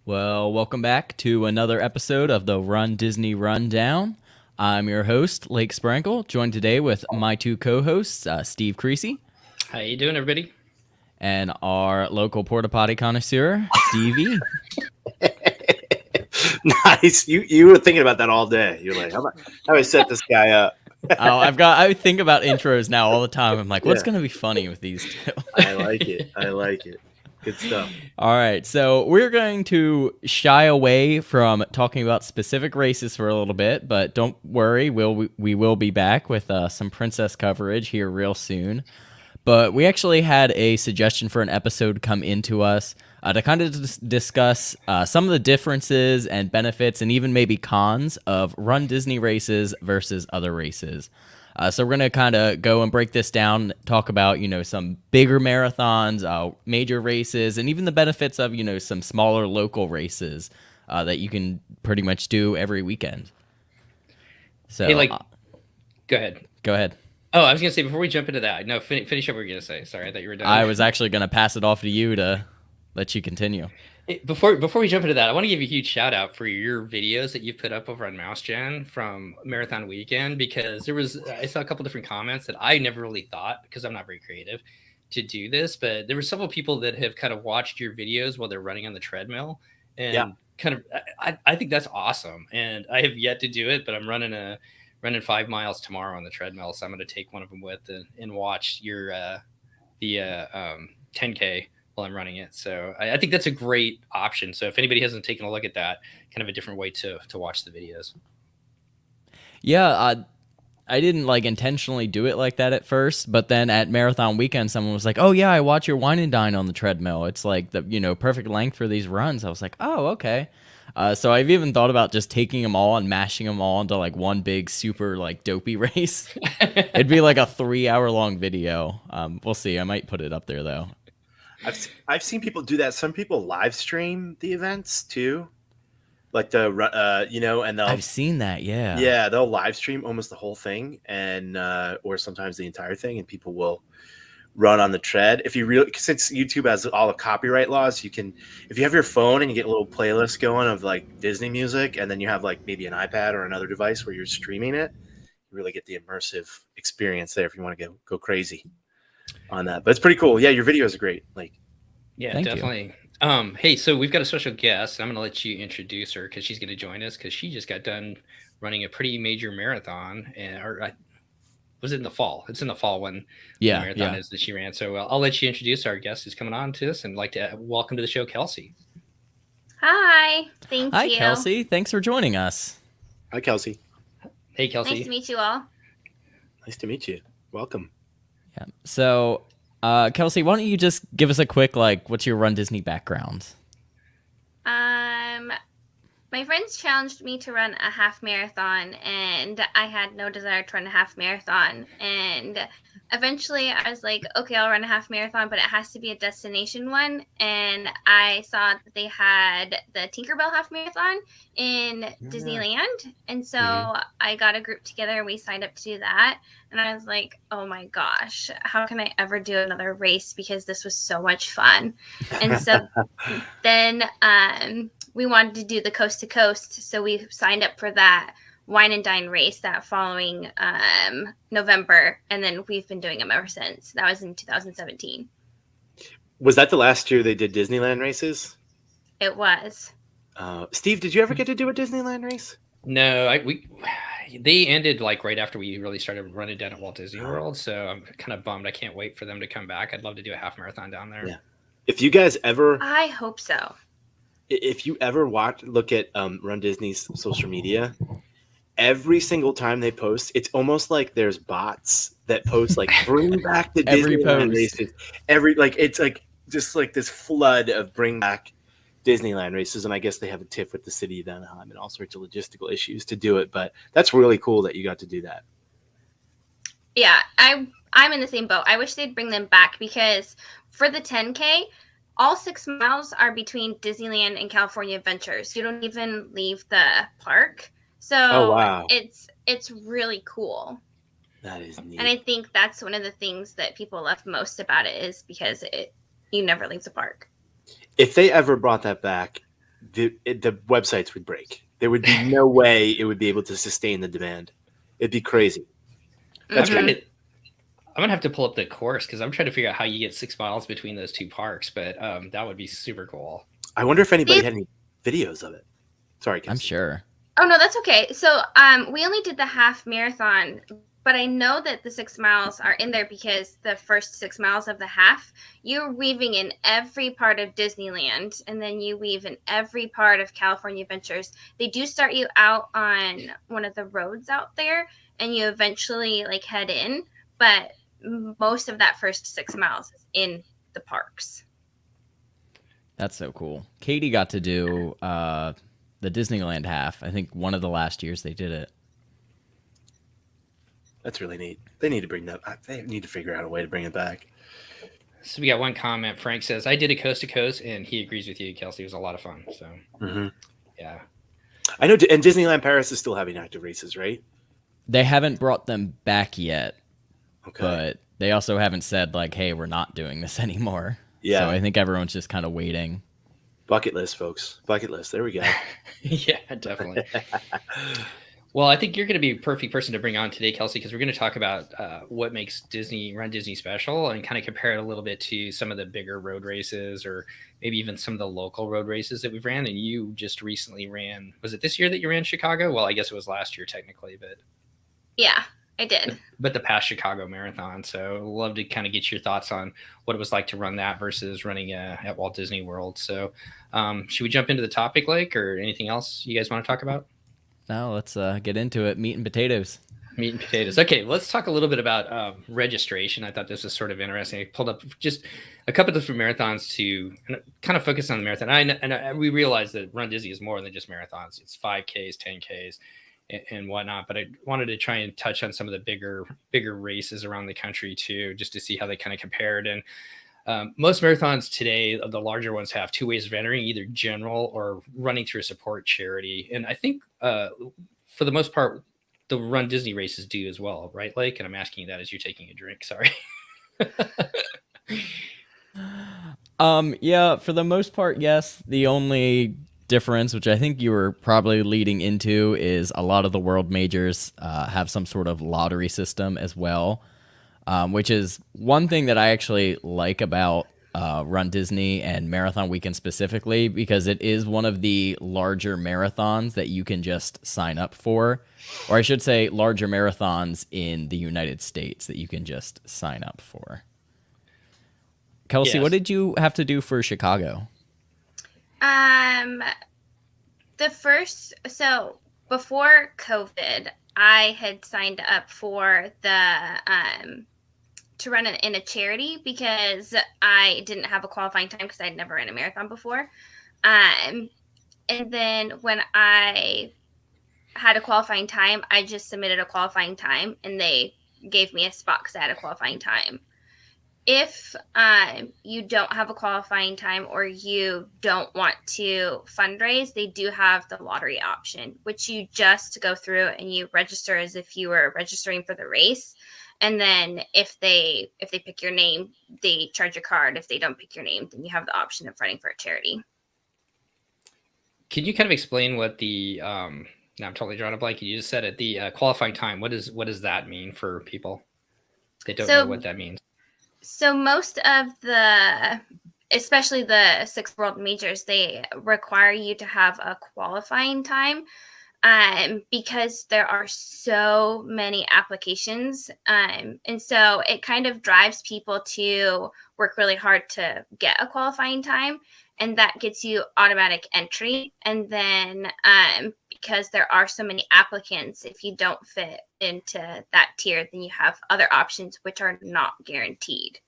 Well, welcome back to another episode of the RunDisney RunDown. I'm your host, Lake Sprankle, joined today with my two co-hosts, Steve Creasy. How you doing, everybody? And our local porta potty connoisseur, Stevie. Nice. You were thinking about that all day. You're like, how do I set this guy up? I think about intros now all the time. I'm like, what's going to be funny with these two? I like it. Good stuff. All right, so we're going to shy away from talking about specific races for a little bit, but don't worry, we will be back with some princess coverage here real soon. But we actually had a suggestion for an episode come into us to kind of discuss some of the differences and benefits and even maybe cons of Run Disney races versus other races. So we're going to kind of go and break this down, talk about, some bigger marathons, major races, and even the benefits of, some smaller local races that you can pretty much do every weekend. So, hey, go ahead. Go ahead. Oh, I was going to say, before we jump into that, no, finish up what you were going to say. Sorry, I thought you were done. I was actually going to pass it off to you to let you continue. Before we jump into that, I want to give you a huge shout out for your videos that you've put up over on MouseGen from Marathon Weekend, because I saw a couple different comments that I never really thought, because I'm not very creative, to do this, but there were several people that have kind of watched your videos while they're running on the treadmill, and I think that's awesome. And I have yet to do it, but I'm running 5 miles tomorrow on the treadmill, so I'm going to take one of them with and watch your the 10K while I'm running it. So I think that's a great option. So if anybody hasn't taken a look at that, kind of a different way to watch the videos. Yeah, I didn't intentionally do it like that at first, but then at Marathon Weekend, someone was like, "Oh yeah, I watch your wine and dine on the treadmill. It's like the perfect length for these runs." I was like, "Oh, okay." So I've even thought about just taking them all and mashing them all into one big super dopey race. It'd be like a 3-hour long video. We'll see. I might put it up there though. I've seen people do that. Some people live stream the events too, and they'll. I've seen that. Yeah. Yeah, they'll live stream almost the whole thing, and or sometimes the entire thing, and people will run on the tread. If you since YouTube has all the copyright laws, you can, if you have your phone and you get a little playlist going of Disney music, and then you have maybe an iPad or another device where you're streaming it, you really get the immersive experience there if you want to go crazy on that. But it's pretty cool. Yeah, your videos are great. Yeah, Thank definitely. Hey, so we've got a special guest. I'm going to let you introduce her because she's going to join us because she just got done running a pretty major marathon, was it in the fall? It's in the fall when the marathon is that she ran. So I'll let you introduce our guest who's coming on to us, and like to welcome to the show, Kelsey. Hi. Thank you. Hi, Kelsey. Thanks for joining us. Hi, Kelsey. Hey, Kelsey. Nice to meet you all. Nice to meet you. Welcome. Yeah. So, Kelsey, why don't you just give us a quick what's your Run Disney background? My friends challenged me to run a half marathon, and I had no desire to run a half marathon. And eventually I was like, okay, I'll run a half marathon, but it has to be a destination one. And I saw that they had the Tinkerbell half marathon in Disneyland. And so I got a group together and we signed up to do that. And I was like, oh my gosh, how can I ever do another race? Because this was so much fun. And so then we wanted to do the coast to coast. So we signed up for that wine and dine race that following November. And then we've been doing them ever since. That was in 2017. Was that the last year they did Disneyland races? It was. Steve, did you ever get to do a Disneyland race? No, they ended right after we really started running down at Walt Disney World. So I'm kind of bummed. I can't wait for them to come back. I'd love to do a half marathon down there. Yeah. If you guys ever, I hope so. If you ever look at Run Disney's social media, every single time they post, it's almost like there's bots that post bring back the Disneyland races. It's just this flood of bring back Disneyland races, and I guess they have a tiff with the city of Anaheim and all sorts of logistical issues to do it. But that's really cool that you got to do that. Yeah, I'm in the same boat. I wish they'd bring them back because for the 10K, all 6 miles are between Disneyland and California Adventures. You don't even leave the park. So wow. it's really cool. That is neat. And I think that's one of the things that people love most about it is because you never leave the park. If they ever brought that back, the websites would break. There would be no way it would be able to sustain the demand. It'd be crazy. I'm going to have to pull up the course because I'm trying to figure out how you get 6 miles between those two parks, but that would be super cool. I wonder if anybody had any videos of it. Sorry, Kelsey. I'm sure. Oh, no, that's okay. So we only did the half marathon, but I know that the 6 miles are in there because the first 6 miles of the half, you're weaving in every part of Disneyland, and then you weave in every part of California Adventures. They do start you out on one of the roads out there, and you eventually head in, but most of that first 6 miles is in the parks. That's so cool. Katie got to do the Disneyland half. I think one of the last years they did it. That's really neat. They need to bring that. They need to figure out a way to bring it back. So we got one comment. Frank says, "I did a coast to coast," and he agrees with you, Kelsey. It was a lot of fun. So, yeah, I know. And Disneyland Paris is still having active races, right? They haven't brought them back yet, Okay. but they also haven't said "Hey, we're not doing this anymore." Yeah. So I think everyone's just kind of waiting. Bucket list, folks. Bucket list. There we go. Yeah, definitely. Well, I think you're going to be a perfect person to bring on today, Kelsey, because we're going to talk about what makes Run Disney special and kind of compare it a little bit to some of the bigger road races or maybe even some of the local road races that we've ran. And you just recently ran, was it this year that you ran Chicago? Well, I guess it was last year technically, but yeah, I did. But the past Chicago Marathon. So I'd love to kind of get your thoughts on what it was like to run that versus running at Walt Disney World. So should we jump into the topic, or anything else you guys want to talk about? Now let's get into it. Meat and potatoes. Meat and potatoes. Okay, let's talk a little bit about registration. I thought this was sort of interesting. I pulled up just a couple of different marathons to kind of focus on the marathon. We realized that Run Disney is more than just marathons. It's 5Ks, 10Ks, and whatnot. But I wanted to try and touch on some of the bigger races around the country too, just to see how they kind of compared. And most marathons today, the larger ones, have two ways of entering, either general or running through a support charity. And I think for the most part, the Run Disney races do as well, right, Lake? And I'm asking you that as you're taking a drink. Sorry. Yeah, for the most part, yes. The only difference, which I think you were probably leading into, is a lot of the world majors have some sort of lottery system as well. Which is one thing that I actually like about Run Disney and Marathon Weekend specifically, because it is one of the larger marathons that you can just sign up for. Or I should say larger marathons in the United States that you can just sign up for. Kelsey, Yes. What did you have to do for Chicago? So before COVID, I had signed up for the to run in a charity because I didn't have a qualifying time because I'd never ran a marathon before. And then when I had a qualifying time, I just submitted a qualifying time and they gave me a spot because I had a qualifying time. If you don't have a qualifying time or you don't want to fundraise, they do have the lottery option, which you just go through and you register as if you were registering for the race. And then if they pick your name, they charge your card. If they don't pick your name, then you have the option of running for a charity. Can you kind of explain what the now I'm totally drawing a blank. You just said it, the qualifying time. What does that mean for people that don't know what that means? So most of especially the 6 world majors, they require you to have a qualifying time. Because there are so many applications. And so it kind of drives people to work really hard to get a qualifying time. And that gets you automatic entry. And then because there are so many applicants, if you don't fit into that tier, then you have other options which are not guaranteed.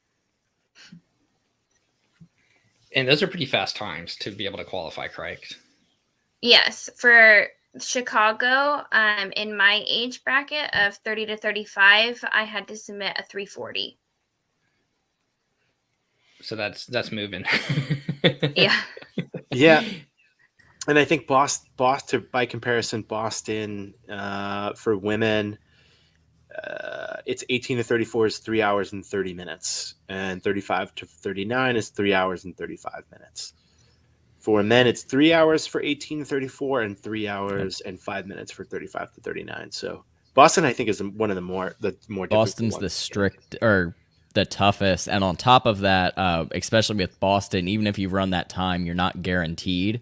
And those are pretty fast times to be able to qualify, correct? Yes, for Chicago, in my age bracket of 30 to 35, I had to submit a 340. So that's moving. Yeah. Yeah. And I think Boston, by comparison, Boston for women, it's 18 to 34 is 3 hours and 30 minutes, and 35 to 39 is 3 hours and 35 minutes. For men, it's 3 hours for 18 to 34 and 3 hours and 5 minutes for 35 to 39. So Boston, I think, is one of the more difficult Boston's ones. the strict or the toughest, and on top of that, especially with Boston, even if you run that time, you're not guaranteed.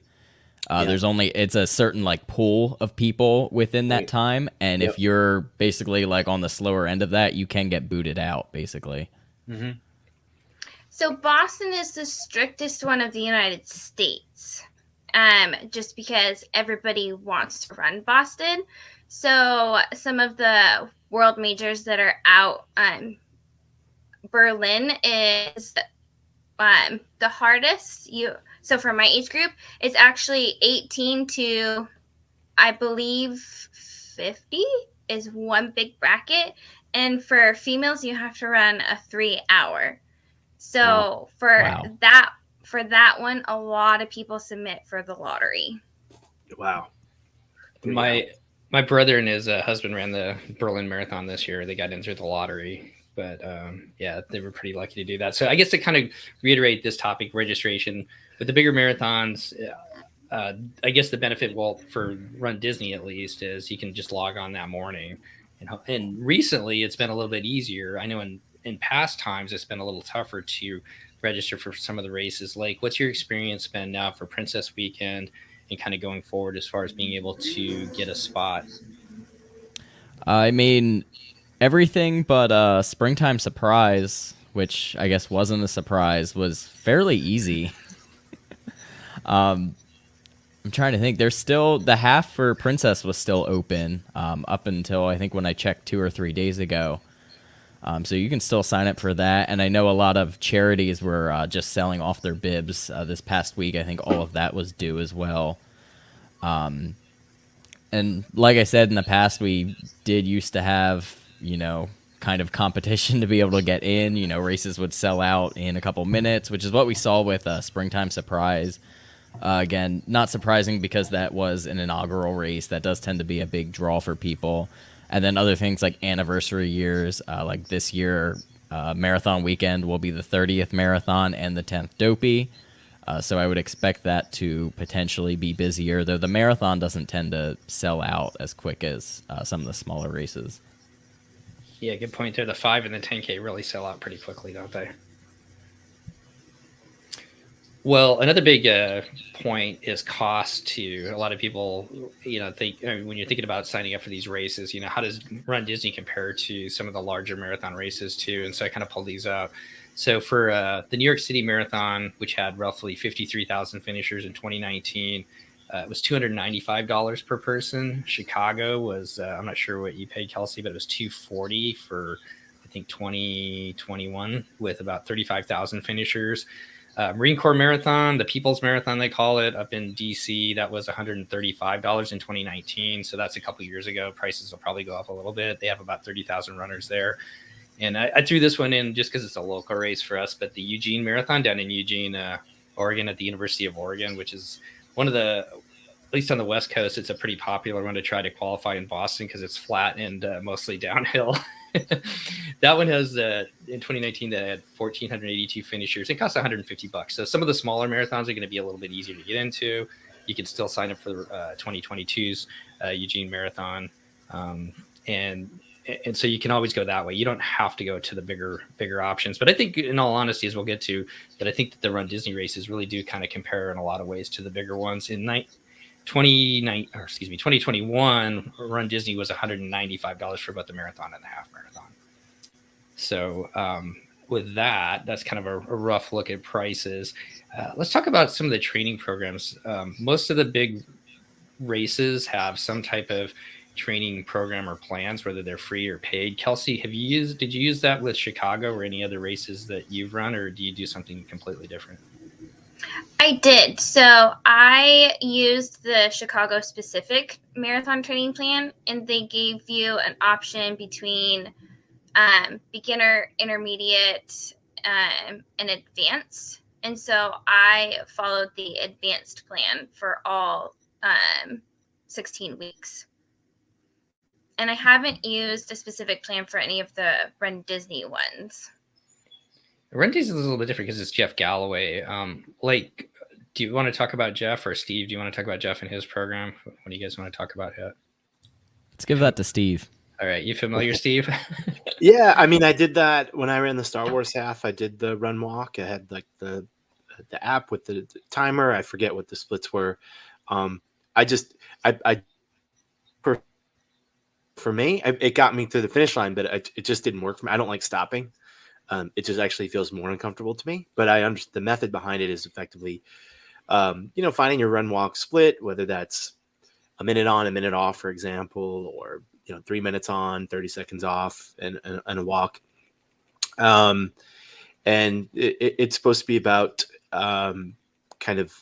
There's only it's a certain like pool of people within that Right. time, and Yep. if you're basically like on the slower end of that, you can get booted out basically. Mm-hmm. So Boston is the strictest one of the United States, just because everybody wants to run Boston. So some of the world majors that are out, Berlin is the hardest. So for my age group, it's actually 18 to, I believe, 50 is one big bracket, and for females, you have to run a 3 hour. So Wow. for that one, a lot of people submit for the lottery. Wow. My brother and his husband ran the Berlin Marathon this year. They got in through the lottery, but yeah, they were pretty lucky to do that. So I guess to kind of reiterate this topic, registration with the bigger marathons, I guess the benefit, well, for Run Disney at least, is you can just log on that morning. And recently, it's been a little bit easier. I know in past times, it's been a little tougher to register for some of the races. Like, what's your experience been now for Princess Weekend and kind of going forward as far as being able to get a spot? I mean, everything but Springtime Surprise, which I guess wasn't a surprise, was fairly easy. I'm trying to think. There's still the half for Princess was still open up until I think when I checked 2 or 3 days ago. So you can still sign up for that. And I know a lot of charities were just selling off their bibs this past week. I think all of that was due as well. And like I said in the past, we did used to have, kind of competition to be able to get in. Races would sell out in a couple minutes, which is what we saw with Springtime Surprise. Again, not surprising because that was an inaugural race. That does tend to be a big draw for people. And then other things like anniversary years, like this year, Marathon Weekend will be the 30th marathon and the 10th Dopey. So I would expect that to potentially be busier, though the marathon doesn't tend to sell out as quick as some of the smaller races. Yeah, good point there. The 5 and the 10K really sell out pretty quickly, don't they? Well, another big point is cost too. A lot of people, think when you're thinking about signing up for these races, how does Run Disney compare to some of the larger marathon races too? And so I kind of pulled these out. So for the New York City Marathon, which had roughly 53,000 finishers in 2019, it was $295 per person. Chicago was, I'm not sure what you paid, Kelsey, but it was $240 for, I think, 2021 with about 35,000 finishers. Marine Corps Marathon, the People's Marathon, they call it, up in DC, that was $135 in 2019. So that's a couple years ago. Prices will probably go up a little bit. They have about 30,000 runners there. And I threw this one in just because it's a local race for us, but the Eugene Marathon down in Eugene, Oregon, at the University of Oregon, which is one of the, at least on the West Coast, it's a pretty popular one to try to qualify in Boston because it's flat and mostly downhill. That one has in 2019 that had 1,482 finishers. It costs $150. So some of the smaller marathons are going to be a little bit easier to get into. You can still sign up for 2022's Eugene Marathon, and so you can always go that way. You don't have to go to the bigger options. But I think, in all honesty, as we'll get to, that I think that the Run Disney races really do kind of compare in a lot of ways to the bigger ones. In 2021, Run Disney was $195 for both the marathon and the half marathon. So with that's kind of a rough look at prices. Let's talk about some of the training programs. Most of the big races have some type of training program or plans, whether they're free or paid. Kelsey, did you use that with Chicago or any other races that you've run, or do you do something completely different? I did. So I used the Chicago specific marathon training plan, and they gave you an option between beginner, intermediate, and advanced. And so I followed the advanced plan for all 16 weeks. And I haven't used a specific plan for any of the RunDisney ones. RunDisney is a little bit different because it's Jeff Galloway. Like, do you want to talk about Jeff, or Steve? Do you want to talk about Jeff and his program? What do you guys want to talk about here? Let's give that to Steve. All right, you familiar, Steve? Yeah, I mean, I did that when I ran the Star Wars half. I did the run walk. I had like the app with the timer. I forget what the splits were. For me, it got me to the finish line, but it just didn't work for me. I don't like stopping. It just actually feels more uncomfortable to me. But I understand the method behind it is effectively, finding your run walk split, whether that's a minute on, a minute off, for example, or 3 minutes on, 30 seconds off, and a walk. And it's supposed to be about kind of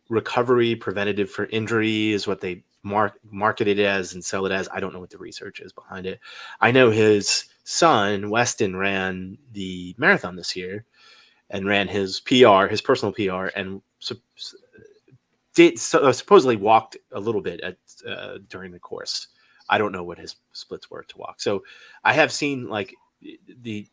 recovery, preventative for injury is what they market it as and sell it as. I don't know what the research is behind it. I know his son Weston ran the marathon this year and ran his PR, his personal PR, and supposedly walked a little bit during the course. I don't know what his splits were to walk. So I have seen like the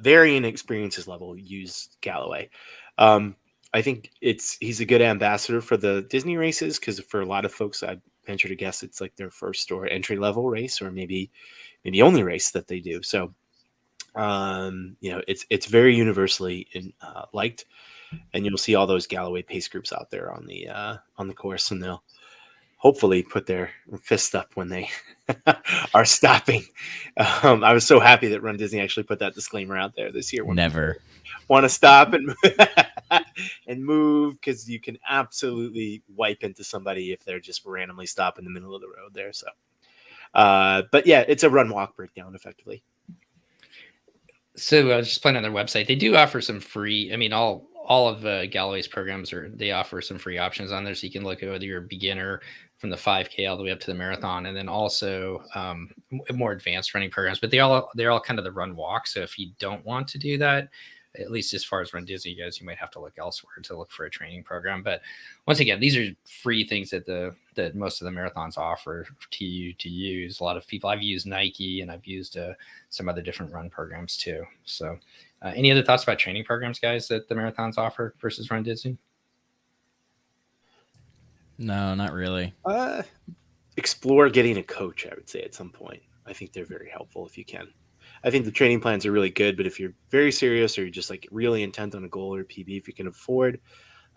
varying experiences level use Galloway. I think he's a good ambassador for the Disney races, because for a lot of folks, I venture to guess it's like their first or entry level race, or maybe only race that they do. So, it's very universally liked, and you'll see all those Galloway pace groups out there on the course, and they'll hopefully put their fist up when they are stopping. I was so happy that RunDisney actually put that disclaimer out there this year. Never Want to stop and move, because you can absolutely wipe into somebody if they're just randomly stop in the middle of the road there. So, but yeah, it's a run walk breakdown effectively. So I was just playing on their website. They do offer some free. I mean, all of Galloway's programs they offer some free options on there, so you can look at whether you're a beginner from the 5K all the way up to the marathon, and then also more advanced running programs. But they're all kind of the run walk. So if you don't want to do that, at least as far as RunDisney goes, you might have to look elsewhere to look for a training program. But once again, these are free things that most of the marathons offer to you to use. A lot of people, I've used Nike, and I've used some other different run programs too. So any other thoughts about training programs, guys, that the marathons offer versus RunDisney? No, not really. Explore getting a coach, I would say, at some point. I think they're very helpful if you can. I think the training plans are really good, but if you're very serious, or you're just like really intent on a goal or PB, if you can afford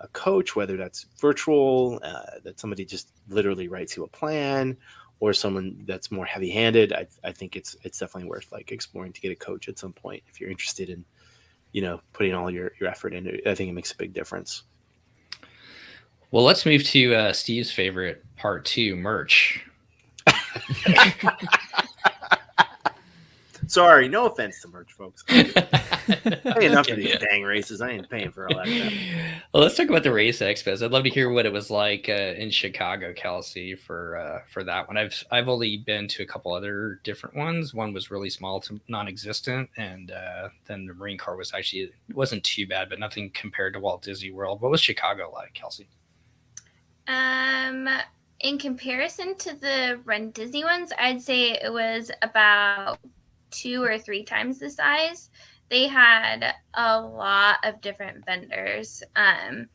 a coach, whether that's virtual, that somebody just literally writes you a plan, or someone that's more heavy-handed, I think it's definitely worth like exploring to get a coach at some point if you're interested in, putting all your effort into it. I think it makes a big difference. Well, let's move to Steve's favorite part 2, merch. Sorry, no offense to merch, folks. Pay enough for these dang races. I ain't paying for all that stuff. Well, let's talk about the race expos. I'd love to hear what it was like in Chicago, Kelsey, for that one. I've only been to a couple other different ones. One was really small to non-existent, and then the Marine Corps wasn't too bad, but nothing compared to Walt Disney World. What was Chicago like, Kelsey? In comparison to the RunDisney ones, I'd say it was about 2 or 3 times the size. They had a lot of different vendors and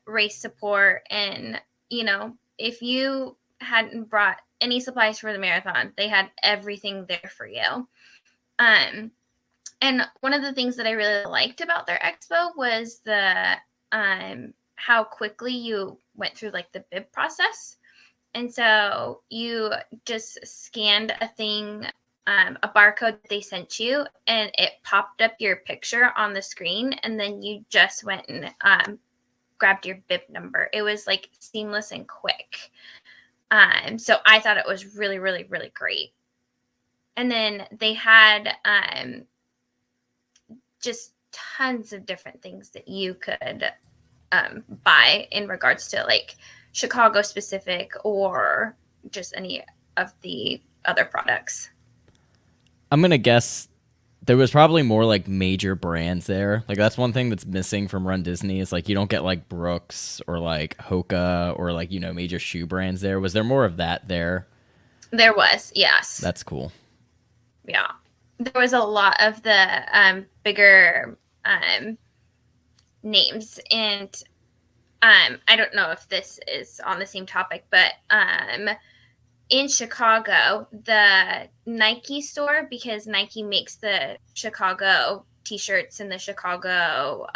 race support, and if you hadn't brought any supplies for the marathon, they had everything there for you. And one of the things that I really liked about their expo was the how quickly you went through like the bib process. And so you just scanned a thing, a barcode they sent you, and it popped up your picture on the screen, and then you just went and grabbed your bib number. It was like seamless and quick. So I thought it was really, really, really great. And then they had just tons of different things that you could buy in regards to like Chicago specific or just any of the other products. I'm gonna guess there was probably more like major brands there. Like that's one thing that's missing from Run Disney is like you don't get like Brooks or like Hoka or like, you know, major shoe brands there. Was there more of that there? There was, yes. That's cool. Yeah. There was a lot of the bigger names, and I don't know if this is on the same topic, but in Chicago, the Nike store, because Nike makes the Chicago t-shirts and the Chicago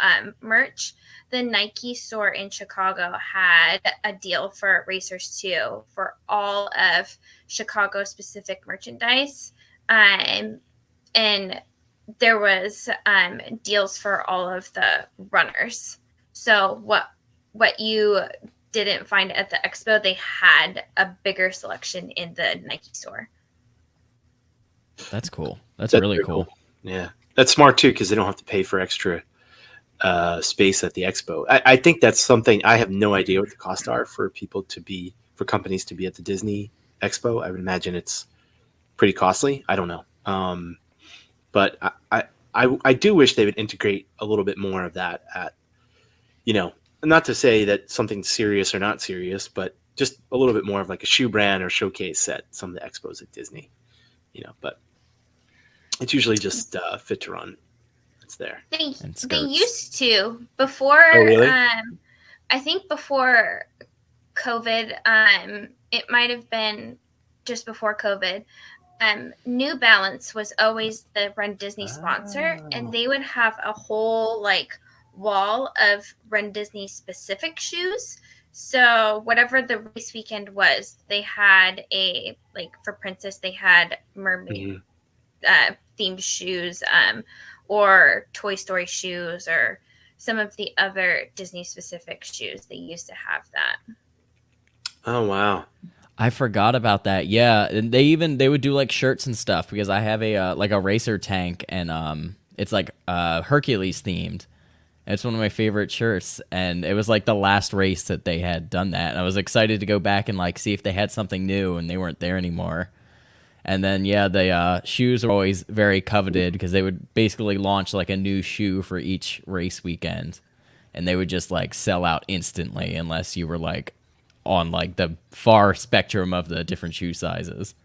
merch, the Nike store in Chicago had a deal for racers too for all of Chicago specific merchandise. And there was deals for all of the runners. So what you didn't find at the expo, they had a bigger selection in the Nike store. That's cool. That's really cool. Yeah, that's smart too, because they don't have to pay for extra space at the expo. I think that's something. I have no idea what the costs are for companies to be at the Disney Expo. I would imagine it's pretty costly. I don't know. But I do wish they would integrate a little bit more of that at, you know, not to say that something's serious or not serious, but just a little bit more of like a shoe brand or showcase at some of the expos at Disney, you know, but it's usually just Fit to Run. It's there. They used to before. Oh, really? I think before COVID, it might have been just before COVID. New Balance was always the Run Disney sponsor, and they would have a whole like wall of Run Disney specific shoes. So whatever the race weekend was, they had a, like for Princess, they had mermaid themed shoes, or Toy Story shoes, or some of the other Disney specific shoes. They used to have that. Oh, wow. I forgot about that. Yeah, and they would do like shirts and stuff, because I have a like a racer tank, and it's like Hercules themed. It's one of my favorite shirts, and it was like the last race that they had done that. And I was excited to go back and like see if they had something new, and they weren't there anymore. And then yeah, the shoes are always very coveted, because they would basically launch like a new shoe for each race weekend, and they would just like sell out instantly unless you were like on like the far spectrum of the different shoe sizes.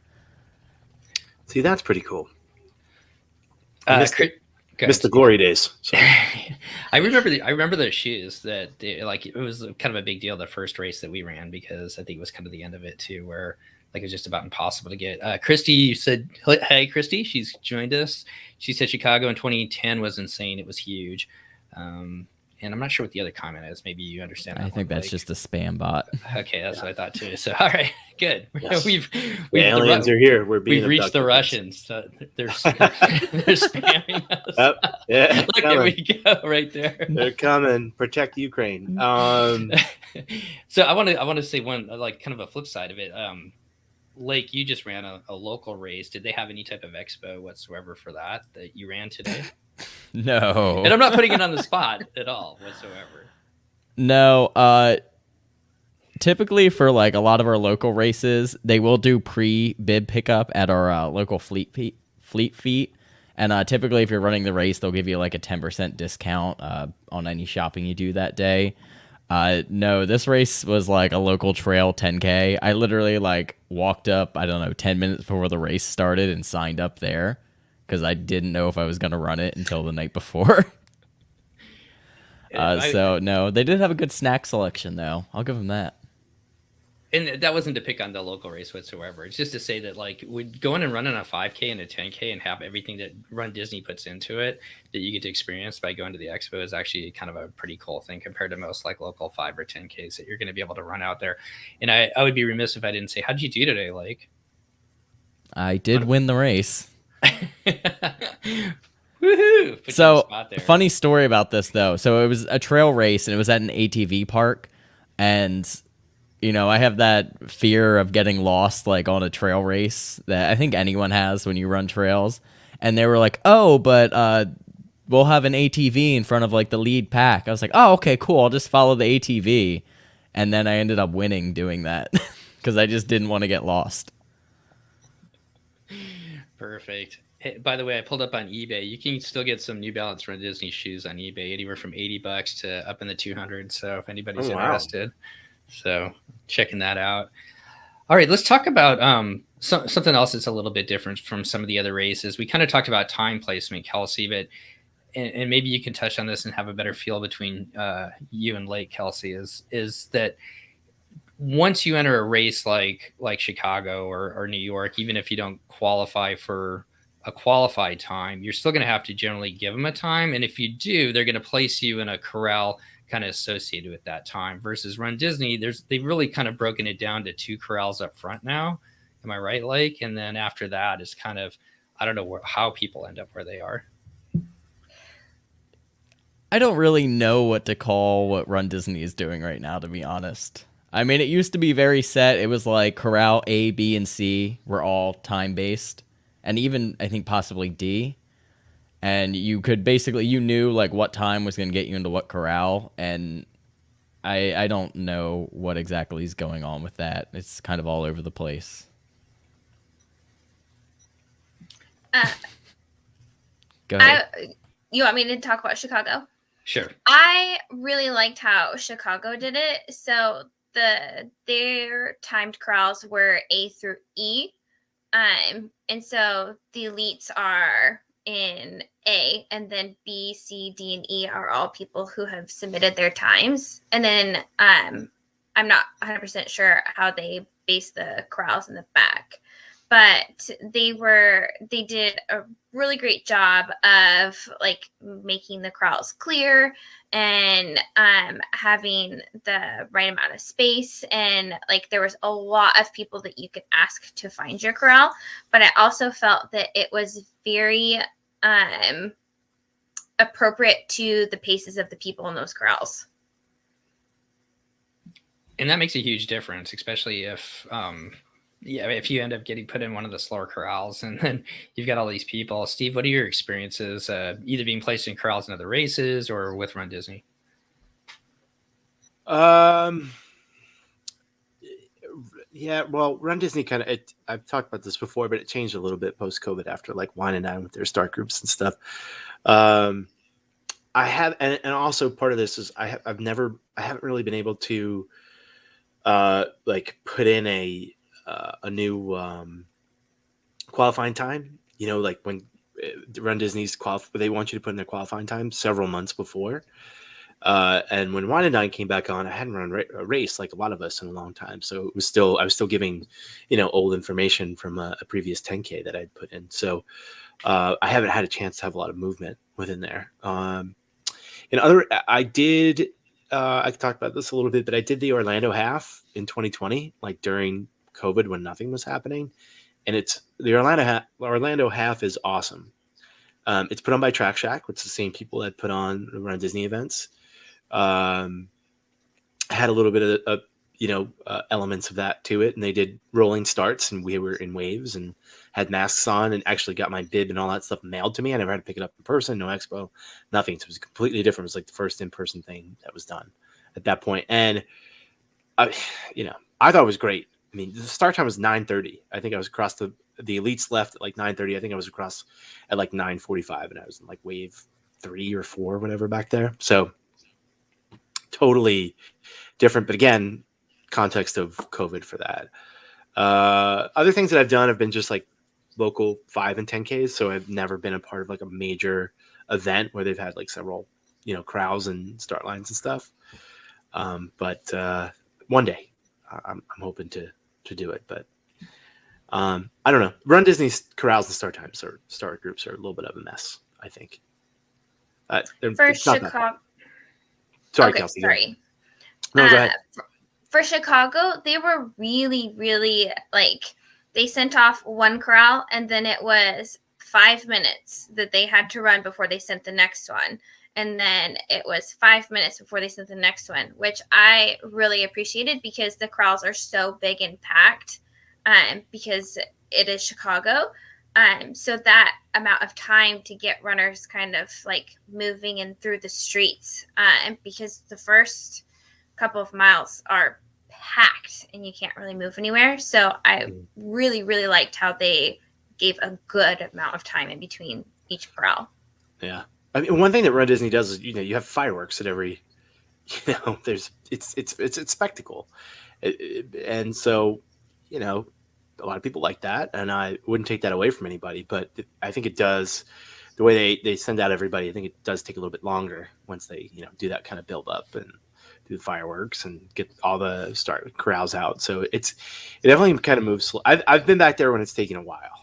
See, that's pretty cool. Missed the glory days. So. I remember those shoes that like it was kind of a big deal the first race that we ran, because I think it was kind of the end of it too, where like it was just about impossible to get. Christy, you said, hey Christy, she's joined us. She said Chicago in 2010 was insane. It was huge. And I'm not sure what the other comment is. Maybe you understand that. I think that's just a spam bot. Okay, that's what I thought too. So all right, good. Yes. We've aliens are here. We've reached the Russians. So they're spamming us. Yeah, look, there we go, right there. They're coming. Protect Ukraine. So I want to say one, like kind of a flip side of it. Lake, you just ran a local race. Did they have any type of expo whatsoever for that you ran today? No. And I'm not putting it on the spot at all whatsoever. No. Typically for like a lot of our local races, they will do pre-bib pickup at our local fleet feet. And typically if you're running the race, they'll give you like a 10% discount on any shopping you do that day. No, this race was like a local trail 10K. I literally like walked up, 10 minutes before the race started and signed up there, because I didn't know if I was going to run it until the night before. So no, they did have a good snack selection though. I'll give them that. And that wasn't to pick on the local race whatsoever. It's just to say that like going and running a 5K and a 10K and have everything that Run Disney puts into it that you get to experience by going to the expo is actually kind of a pretty cool thing compared to most like local 5 or 10Ks that you're going to be able to run out there. And I would be remiss if I didn't say, how did you do today, Lake? I did win the race. Woohoo! So funny story about this though. So it was a trail race and it was at an ATV park, and you know, I have that fear of getting lost like on a trail race that I think anyone has when you run trails. And they were like, oh, but we'll have an ATV in front of like the lead pack. I was like, oh, okay, cool. I'll just follow the ATV. And then I ended up winning doing that because I just didn't want to get lost. Perfect. Hey, by the way, I pulled up on eBay. You can still get some New Balance Run Disney shoes on eBay, anywhere from $80 to up in the 200. So if anybody's interested, so checking that out. All right, let's talk about something else that's a little bit different from some of the other races. We kind of talked about time placement, Kelsey, but and maybe you can touch on this and have a better feel between you and Lake, Kelsey, is that once you enter a race like Chicago or New York, even if you don't qualify for a qualified time, you're still going to have to generally give them a time. And if you do, they're going to place you in a corral kind of associated with that time. Versus Run Disney, they've really kind of broken it down to 2 corrals up front now. Am I right, Lake? And then after that is kind of, I don't know how people end up where they are. I don't really know what to call what Run Disney is doing right now, to be honest. I mean, it used to be very set. It was like Corral A, B, and C were all time-based. And even, I think, possibly D. And you could basically, you knew like what time was going to get you into what corral. And I don't know what exactly is going on with that. It's kind of all over the place. Go ahead. You want me to talk about Chicago? Sure. I really liked how Chicago did it. So their timed corrals were A through E. And so the elites are in A, and then B, C, D, and E are all people who have submitted their times. And then I'm not 100% sure how they base the corrals in the back, but they did a really great job of like making the corrals clear and having the right amount of space. And like there was a lot of people that you could ask to find your corral, but I also felt that it was very appropriate to the paces of the people in those corrals. And that makes a huge difference, especially if if you end up getting put in one of the slower corrals and then you've got all these people. Steve, what are your experiences either being placed in corrals in other races or with Run Disney? Yeah, well, Run Disney kind of, I've talked about this before, but it changed a little bit post-COVID after like Wine and Dine with their start groups and stuff. I have, and also part of this is I haven't really been able to like put in a new qualifying time. You know, like when Run Disney's they want you to put in their qualifying time several months before. And when Wine and Dine came back on, I hadn't run a race like a lot of us in a long time. So I was still giving, old information from a previous 10K that I'd put in. So I haven't had a chance to have a lot of movement within there. I could talk about this a little bit, but I did the Orlando half in 2020, like during COVID when nothing was happening. And the Orlando half is awesome. It's put on by Track Shack, which is the same people that put on the Run Disney events. Had a little bit of elements of that to it, and they did rolling starts, and we were in waves and had masks on, and actually got my bib and all that stuff mailed to me. I never had to pick it up in person, no expo, nothing. So it was completely different. It was like the first in-person thing that was done at that point. And I thought it was great. I mean, the start time was 9:30. I think I was across the elites left at like 9:30. I think I was across at like 9:45, and I was in like wave 3 or 4, whatever back there. So totally different, but again, context of COVID for that. Other things that I've done have been just like local 5 and 10Ks. So I've never been a part of like a major event where they've had like several, crowds and start lines and stuff. But one day I'm hoping to do it, but I don't know. Run Disney's corrals and start groups are a little bit of a mess, I think. For Chicago. Sorry, okay, Kelsey. Sorry. No, go ahead. For Chicago, they were really, really they sent off one corral and then it was 5 minutes that they had to run before they sent the next one. And then it was 5 minutes before they sent the next one, which I really appreciated because the corrals are so big and packed because it is Chicago. So that amount of time to get runners kind of like moving and through the streets, because the first couple of miles are packed and you can't really move anywhere. So I really, really liked how they gave a good amount of time in between each corral. Yeah. I mean, one thing that Run Disney does is, you have fireworks at every, it's spectacle. And so, a lot of people like that, and I wouldn't take that away from anybody, but I think it does, the way they send out everybody, I think it does take a little bit longer once they, do that kind of build up and do the fireworks and get all the corrals out. So it definitely kind of moves slow. I've been back there when it's taking a while.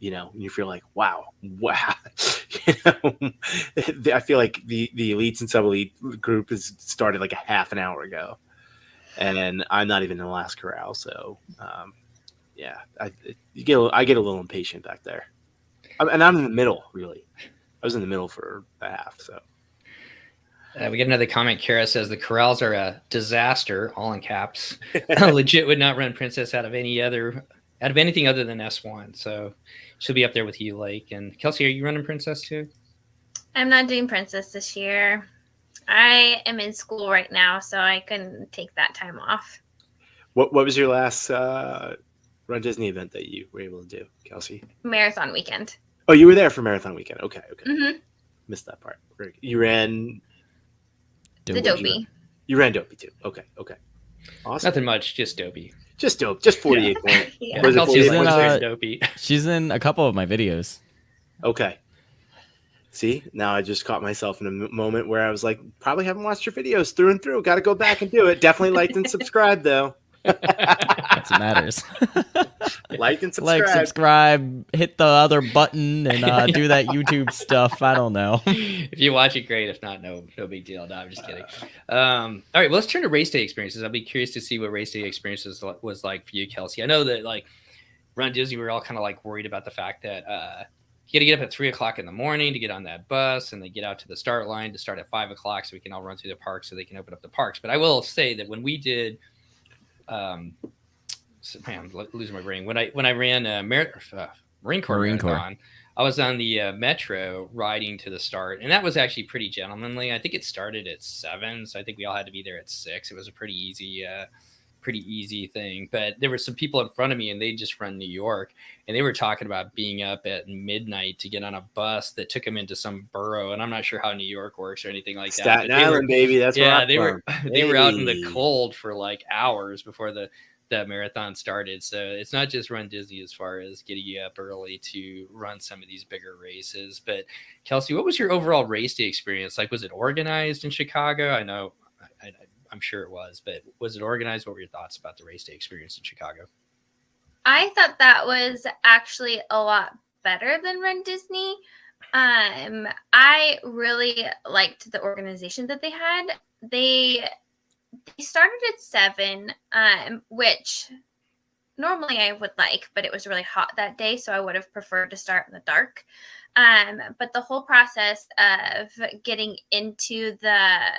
And you feel like, wow. I feel like the elites and sub-elite group has started like a half an hour ago, and I'm not even in the last corral. So, I get a little impatient back there, and I'm in the middle. Really, I was in the middle for a half. So, we get another comment. Kara says the corrals are a disaster, all in caps. Legit would not run Princess out of anything other than S1. So she'll be up there with you, Lake. And Kelsey, are you running Princess too? I'm not doing Princess this year. I am in school right now, so I couldn't take that time off. What was your last Run Disney event that you were able to do, Kelsey? Marathon weekend. Oh, you were there for Marathon weekend. Okay. Mm-hmm. Missed that part. You ran the Dopey. You ran Dopey too. Okay. Awesome. Nothing much, just Dopey. Just dope. Just 48 points. Yeah. She's in a couple of my videos. Okay. See, now I just caught myself in a moment where I was like, probably haven't watched your videos through and through. Got to go back and do it. Definitely liked and subscribed though. That's what matters. Like and subscribe. Subscribe, hit the other button, and do that YouTube stuff. I don't know. If you watch it, great. If not, no big deal. No, I'm just kidding. All right, well, let's turn to race day experiences. I'll be curious to see what race day experiences was like for you, Kelsey. I know that like Run Disney, we were all kind of like worried about the fact that you got to get up at 3:00 in the morning to get on that bus, and they get out to the start line to start at 5:00 so we can all run through the park so they can open up the parks. But I will say that when we did. I'm losing my brain. When I ran Marine Corps Marathon, I was on the Metro riding to the start, and that was actually pretty gentlemanly. I think it started at 7, so I think we all had to be there at 6. It was a pretty easy thing. But there were some people in front of me, and they just run New York, and they were talking about being up at midnight to get on a bus that took them into some borough, and I'm not sure how New York works or anything like that. Staten Island, baby. That's where they were out in the cold for like hours before the marathon started. So it's not just Run Disney as far as getting you up early to run some of these bigger races. But Kelsey, what was your overall race day experience like? Was it organized in Chicago? I know I'm sure it was, but was it organized? What were your thoughts about the race day experience in Chicago? I thought that was actually a lot better than Run Disney. I really liked the organization that they had. They started at 7, which normally I would like, but it was really hot that day, so I would have preferred to start in the dark. But the whole process of getting into the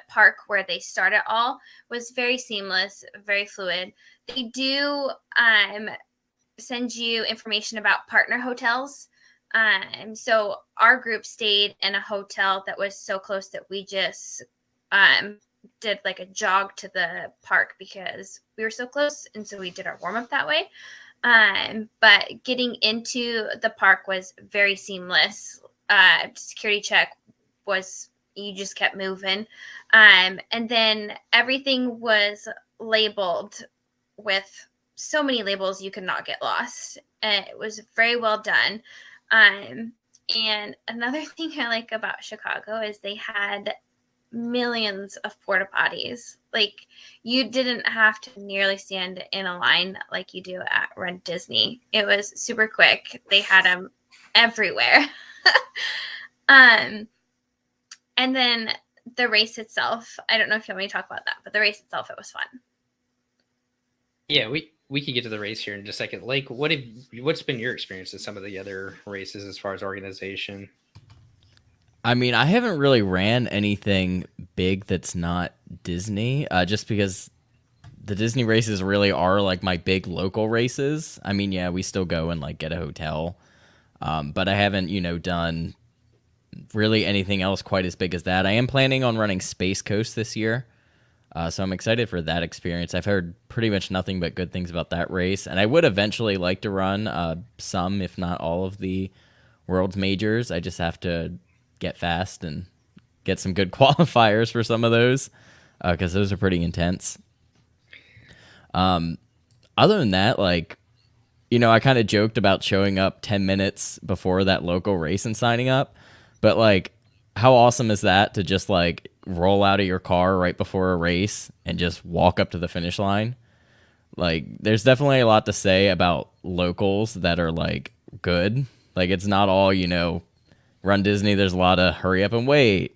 park where they start it all was very seamless, very fluid. They do send you information about partner hotels. So our group stayed in a hotel that was so close that we just did like a jog to the park because we were so close, and so we did our warm-up that way. But getting into the park was very seamless. Security check was, you just kept moving. And then everything was labeled with so many labels you could not get lost. It was very well done. And another thing I like about Chicago is they had millions of porta potties. Like, you didn't have to nearly stand in a line like you do at Run Disney. It was super quick. They had them everywhere. And then the race itself, I don't know if you want me to talk about that, but the race itself, it was fun. Yeah, we can get to the race here in just a second. Lake, what's been your experience in some of the other races as far as organization? I mean, I haven't really ran anything big that's not Disney, just because the Disney races really are like my big local races. I mean, yeah, we still go and like get a hotel, but I haven't, done really anything else quite as big as that. I am planning on running Space Coast this year, so I'm excited for that experience. I've heard pretty much nothing but good things about that race, and I would eventually like to run some, if not all, of the world's majors. I just have to get fast and get some good qualifiers for some of those, because those are pretty intense. Other than that, like, I kind of joked about showing up 10 minutes before that local race and signing up, but like, how awesome is that to just like roll out of your car right before a race and just walk up to the finish line? Like, there's definitely a lot to say about locals that are like good. Like, it's not all, Run Disney. There's a lot of hurry up and wait.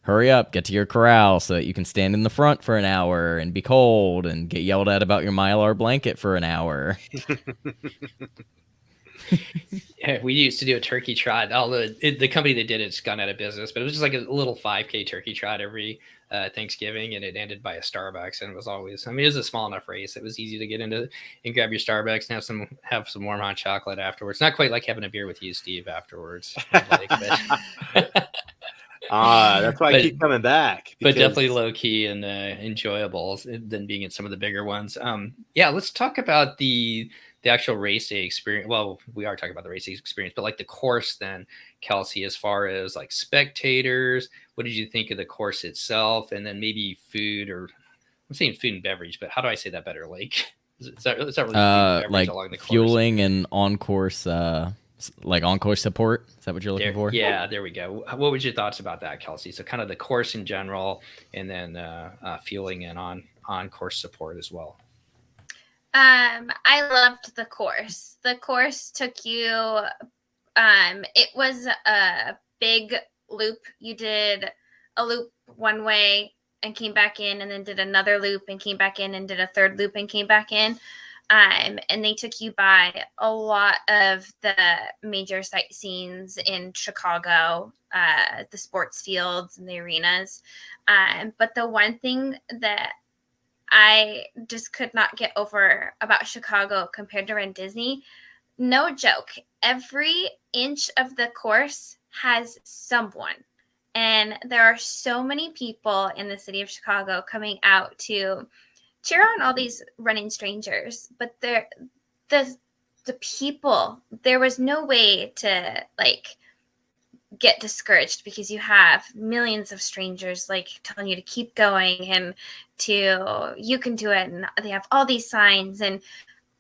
Hurry up, get to your corral so that you can stand in the front for an hour and be cold and get yelled at about your Mylar blanket for an hour. Yeah, we used to do a turkey trot. Although the company that did it's gone out of business, but it was just like a little 5K turkey trot every Thanksgiving, and it ended by a Starbucks. And it was always, it was a small enough race. It was easy to get into and grab your Starbucks and have some warm hot chocolate afterwards. Not quite like having a beer with you, Steve, afterwards. That's why I keep coming back. But definitely low key and enjoyable than being at some of the bigger ones. Let's talk about the actual race day experience. Well, we are talking about the race day experience, but like the course then, Kelsey, as far as like spectators, what did you think of the course itself? And then maybe food, or I'm saying food and beverage, but how do I say that better? Like, it's not really food and beverage like along the course. Fueling and on-course, like on-course support. Is that what you're looking for? Yeah, there we go. What was your thoughts about that, Kelsey? So kind of the course in general, and then fueling and on-course support as well. I loved the course. The course took you, it was a big loop. You did a loop one way and came back in, and then did another loop and came back in, and did a third loop and came back in. And they took you by a lot of the major sightseeings in Chicago, the sports fields and the arenas. But the one thing that I just could not get over about Chicago compared to Run Disney, no joke, every inch of the course has someone. And there are so many people in the city of Chicago coming out to cheer on all these running strangers. But the people, there was no way to like get discouraged, because you have millions of strangers like telling you to keep going and you can do it, and they have all these signs. And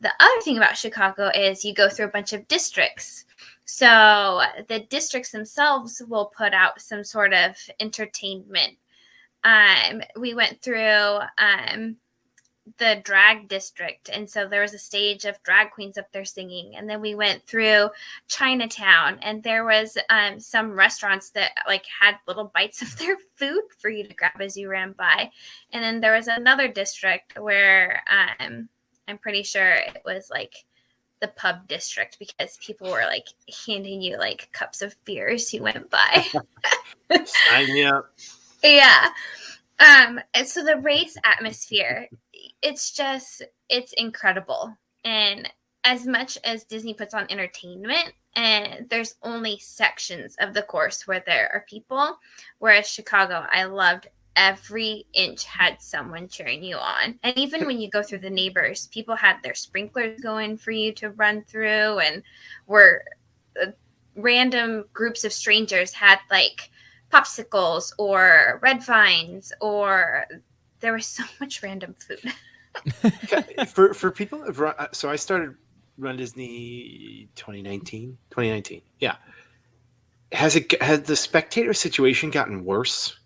the other thing about Chicago is you go through a bunch of districts, so the districts themselves will put out some sort of entertainment. We went through the drag district, and so there was a stage of drag queens up there singing. And then we went through Chinatown, and there was some restaurants that like had little bites of their food for you to grab as you ran by. And then there was another district where I'm pretty sure it was like the pub district, because people were like handing you like cups of beer as you went by. Sign me up. Yeah. And so the race atmosphere, it's incredible. And as much as Disney puts on entertainment, and there's only sections of the course where there are people, whereas Chicago, I loved every inch had someone cheering you on. And even when you go through the neighbors, people had their sprinklers going for you to run through, and random groups of strangers had like popsicles or red vines, or there was so much random food. for people who've run, so I started Run Disney 2019. Yeah. Has the spectator situation gotten worse?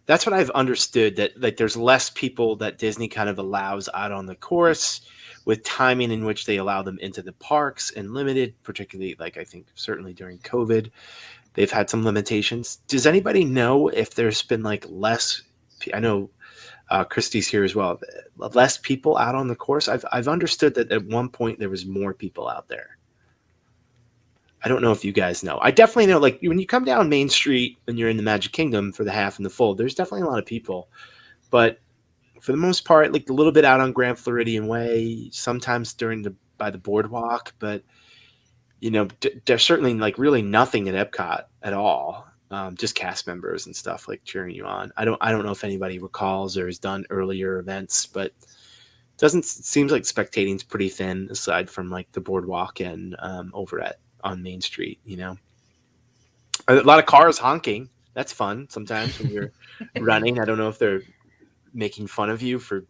That's what I've understood, that like there's less people that Disney kind of allows out on the course, with timing in which they allow them into the parks and limited, particularly like I think certainly during COVID, they've had some limitations. Does anybody know if there's been like less? I know Christy's here as well. Less people out on the course. I've understood that at one point there was more people out there. I don't know if you guys know. I definitely know, like when you come down Main Street and you're in the Magic Kingdom for the half and the full, there's definitely a lot of people. But for the most part, like a little bit out on Grand Floridian Way, sometimes by the boardwalk, but there's certainly like really nothing at Epcot at all. Just cast members and stuff like cheering you on. I don't know if anybody recalls or has done earlier events, but seems like spectating's pretty thin aside from like the boardwalk and over on Main Street. A lot of cars honking. That's fun sometimes when you're running. I don't know if they're making fun of you for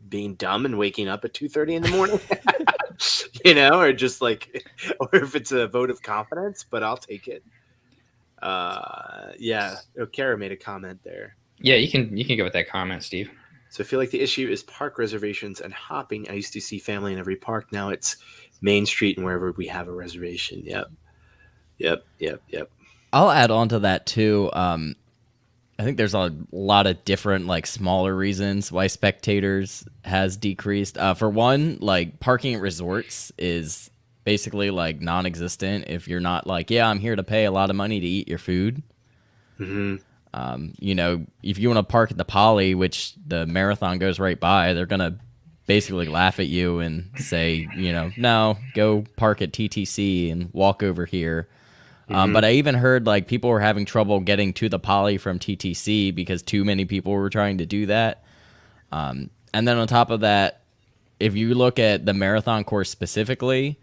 being dumb and waking up at 2:30 in the morning, or just like, or if it's a vote of confidence, but I'll take it. Yeah. Kara made a comment there. Yeah, you can go with that comment, Steve. So I feel like the issue is park reservations and hopping. I used to see family in every park. Now it's Main Street and wherever we have a reservation. Yep. I'll add on to that too. I think there's a lot of different like smaller reasons why spectators has decreased. For one, like parking at resorts is basically like non-existent if you're not like, yeah, I'm here to pay a lot of money to eat your food. Mm-hmm. If you want to park at the Poly, which the marathon goes right by, they're going to basically laugh at you and say, no, go park at TTC and walk over here. But I even heard like people were having trouble getting to the Poly from TTC because too many people were trying to do that. And then on top of that, if you look at the marathon course specifically,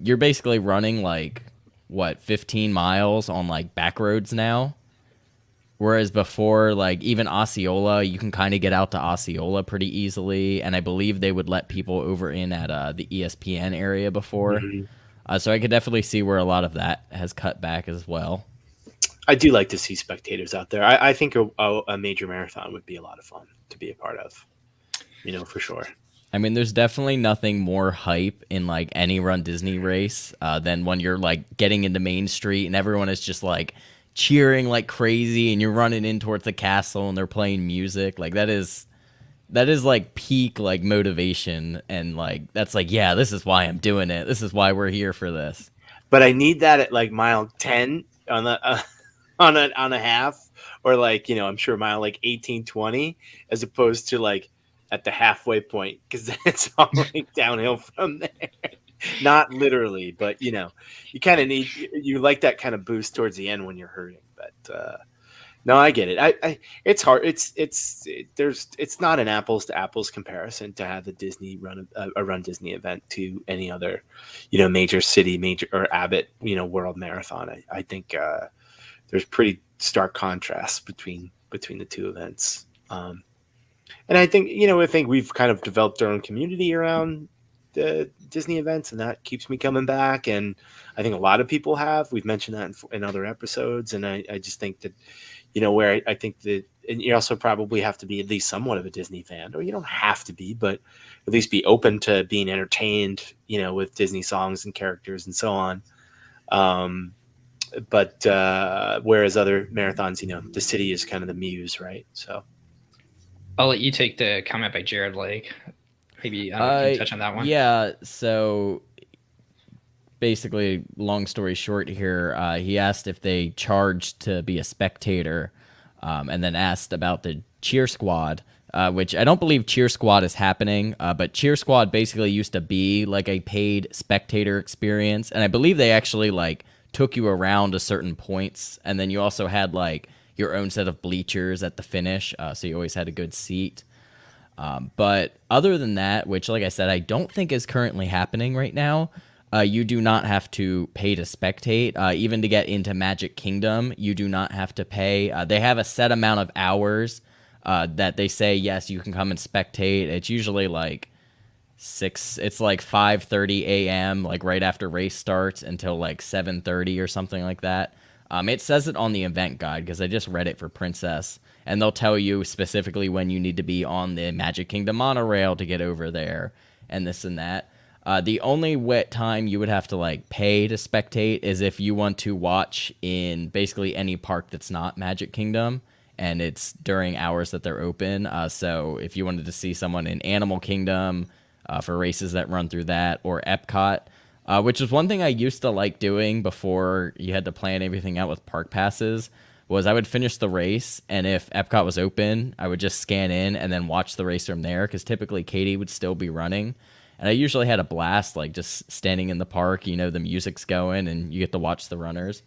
you're basically running like 15 miles on like back roads now. Whereas before, like even Osceola, you can kind of get out to Osceola pretty easily. And I believe they would let people over in at the ESPN area before. Mm-hmm. So I could definitely see where a lot of that has cut back as well. I do like to see spectators out there. I think a major marathon would be a lot of fun to be a part of, for sure. I mean, there's definitely nothing more hype in like any Run Disney race than when you're like getting into Main Street and everyone is just like cheering like crazy and you're running in towards the castle and they're playing music. Like that is like peak like motivation and like that's like, yeah, this is why I'm doing it. This is why we're here for this. But I need that at like mile 10 on the on a half, or like I'm sure mile like 18, 20, as opposed to like at the halfway point, because then it's all like downhill from there. Not literally, but you kind of need, you like that kind of boost towards the end when you're hurting. But no, I get it. It's hard. It's not an apples to apples comparison to have the Disney a Run Disney event to any other, major city, or Abbott, World Marathon. I think there's pretty stark contrast between the two events. And I think, we've kind of developed our own community around the Disney events, and that keeps me coming back. And I think a lot of people have. We've mentioned that in other episodes. And I just think that, where I think that, and you also probably have to be at least somewhat of a Disney fan, or you don't have to be, but at least be open to being entertained, with Disney songs and characters and so on. But whereas other marathons, the city is kind of the muse, right? So I'll let you take the comment by Jared Lake. Maybe you can touch on that one. Yeah, so basically, long story short here, he asked if they charged to be a spectator, and then asked about the cheer squad, which I don't believe cheer squad is happening, but cheer squad basically used to be like a paid spectator experience, and I believe they actually like took you around to certain points, and then you also had like your own set of bleachers at the finish, so you always had a good seat. But other than that, which like I said, I don't think is currently happening right now, you do not have to pay to spectate. Even to get into Magic Kingdom, you do not have to pay. They have a set amount of hours that they say, yes, you can come and spectate. It's usually like 5:30 a.m., like right after race starts, until like 7:30 or something like that. It says it on the event guide because I just read it for Princess, and they'll tell you specifically when you need to be on the Magic Kingdom monorail to get over there, and this and that. The only time you would have to like pay to spectate is if you want to watch in basically any park that's not Magic Kingdom, and it's during hours that they're open. So if you wanted to see someone in Animal Kingdom for races that run through that, or Epcot, which is one thing I used to like doing before you had to plan everything out with park passes. was I would finish the race, and if Epcot was open, I would just scan in and then watch the race from there, because typically Katie would still be running. And I usually had a blast, like just standing in the park, you know, the music's going and you get to watch the runners.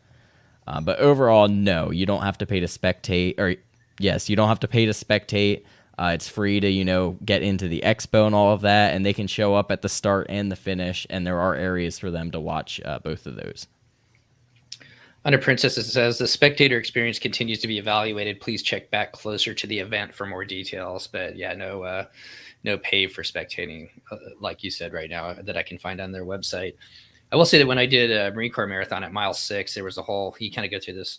But overall, no, you don't have to pay to spectate, or yes, you don't have to pay to spectate. It's free to, you know, get into the expo and all of that, and they can show up at the start and the finish, and there are areas for them to watch both of those. Under Princess, it says the spectator experience continues to be evaluated. Please check back closer to the event for more details. But yeah, no pay for spectating, like you said right now, that I can find on their website. I will say that when I did a Marine Corps marathon at mile 6, there was a whole, you kind of go through this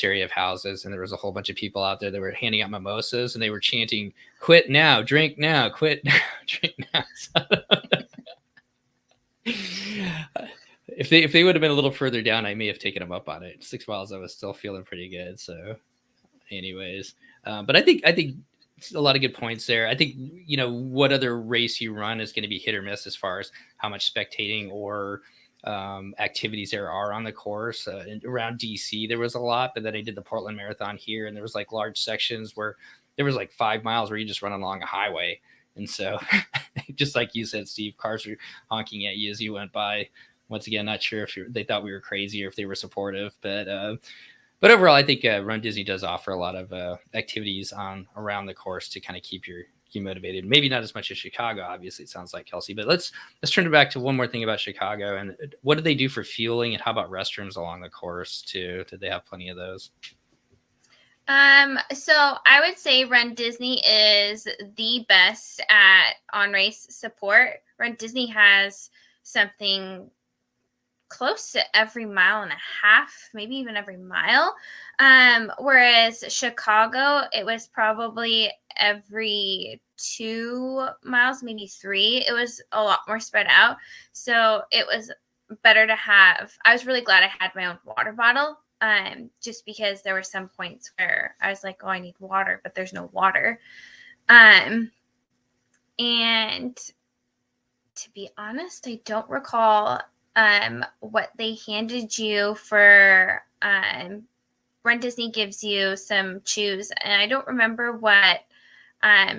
area of houses, and there was a whole bunch of people out there that were handing out mimosas, and they were chanting, "Quit now, drink now, quit now, drink now." If they would have been a little further down, I may have taken them up on it. 6 miles, I was still feeling pretty good. So, anyways, but I think a lot of good points there. I think, you know, what other race you run is going to be hit or miss as far as how much spectating or activities there are on the course. Around DC, there was a lot, but then I did the Portland Marathon here, and there was like large sections where there was like 5 miles where you just run along a highway. And so just like you said, Steve, cars were honking at you as you went by. Once again, not sure if they thought we were crazy or if they were supportive, but overall, I think Run Disney does offer a lot of activities around the course to kind of keep you motivated. Maybe not as much as Chicago, obviously, it sounds like, Kelsey. But let's turn it back to one more thing about Chicago. And what do they do for fueling, and how about restrooms along the course too? Do they have plenty of those? So I would say Run Disney is the best at on-race support. Run Disney has something close to every mile and a half, maybe even every mile. Whereas Chicago, it was probably every 2 miles, maybe 3. It was a lot more spread out. So it was better to have, I was really glad I had my own water bottle. Just because there were some points where I was like, oh, I need water, but there's no water. And to be honest, I don't recall what they handed you for Run Disney gives you some chews, and I don't remember what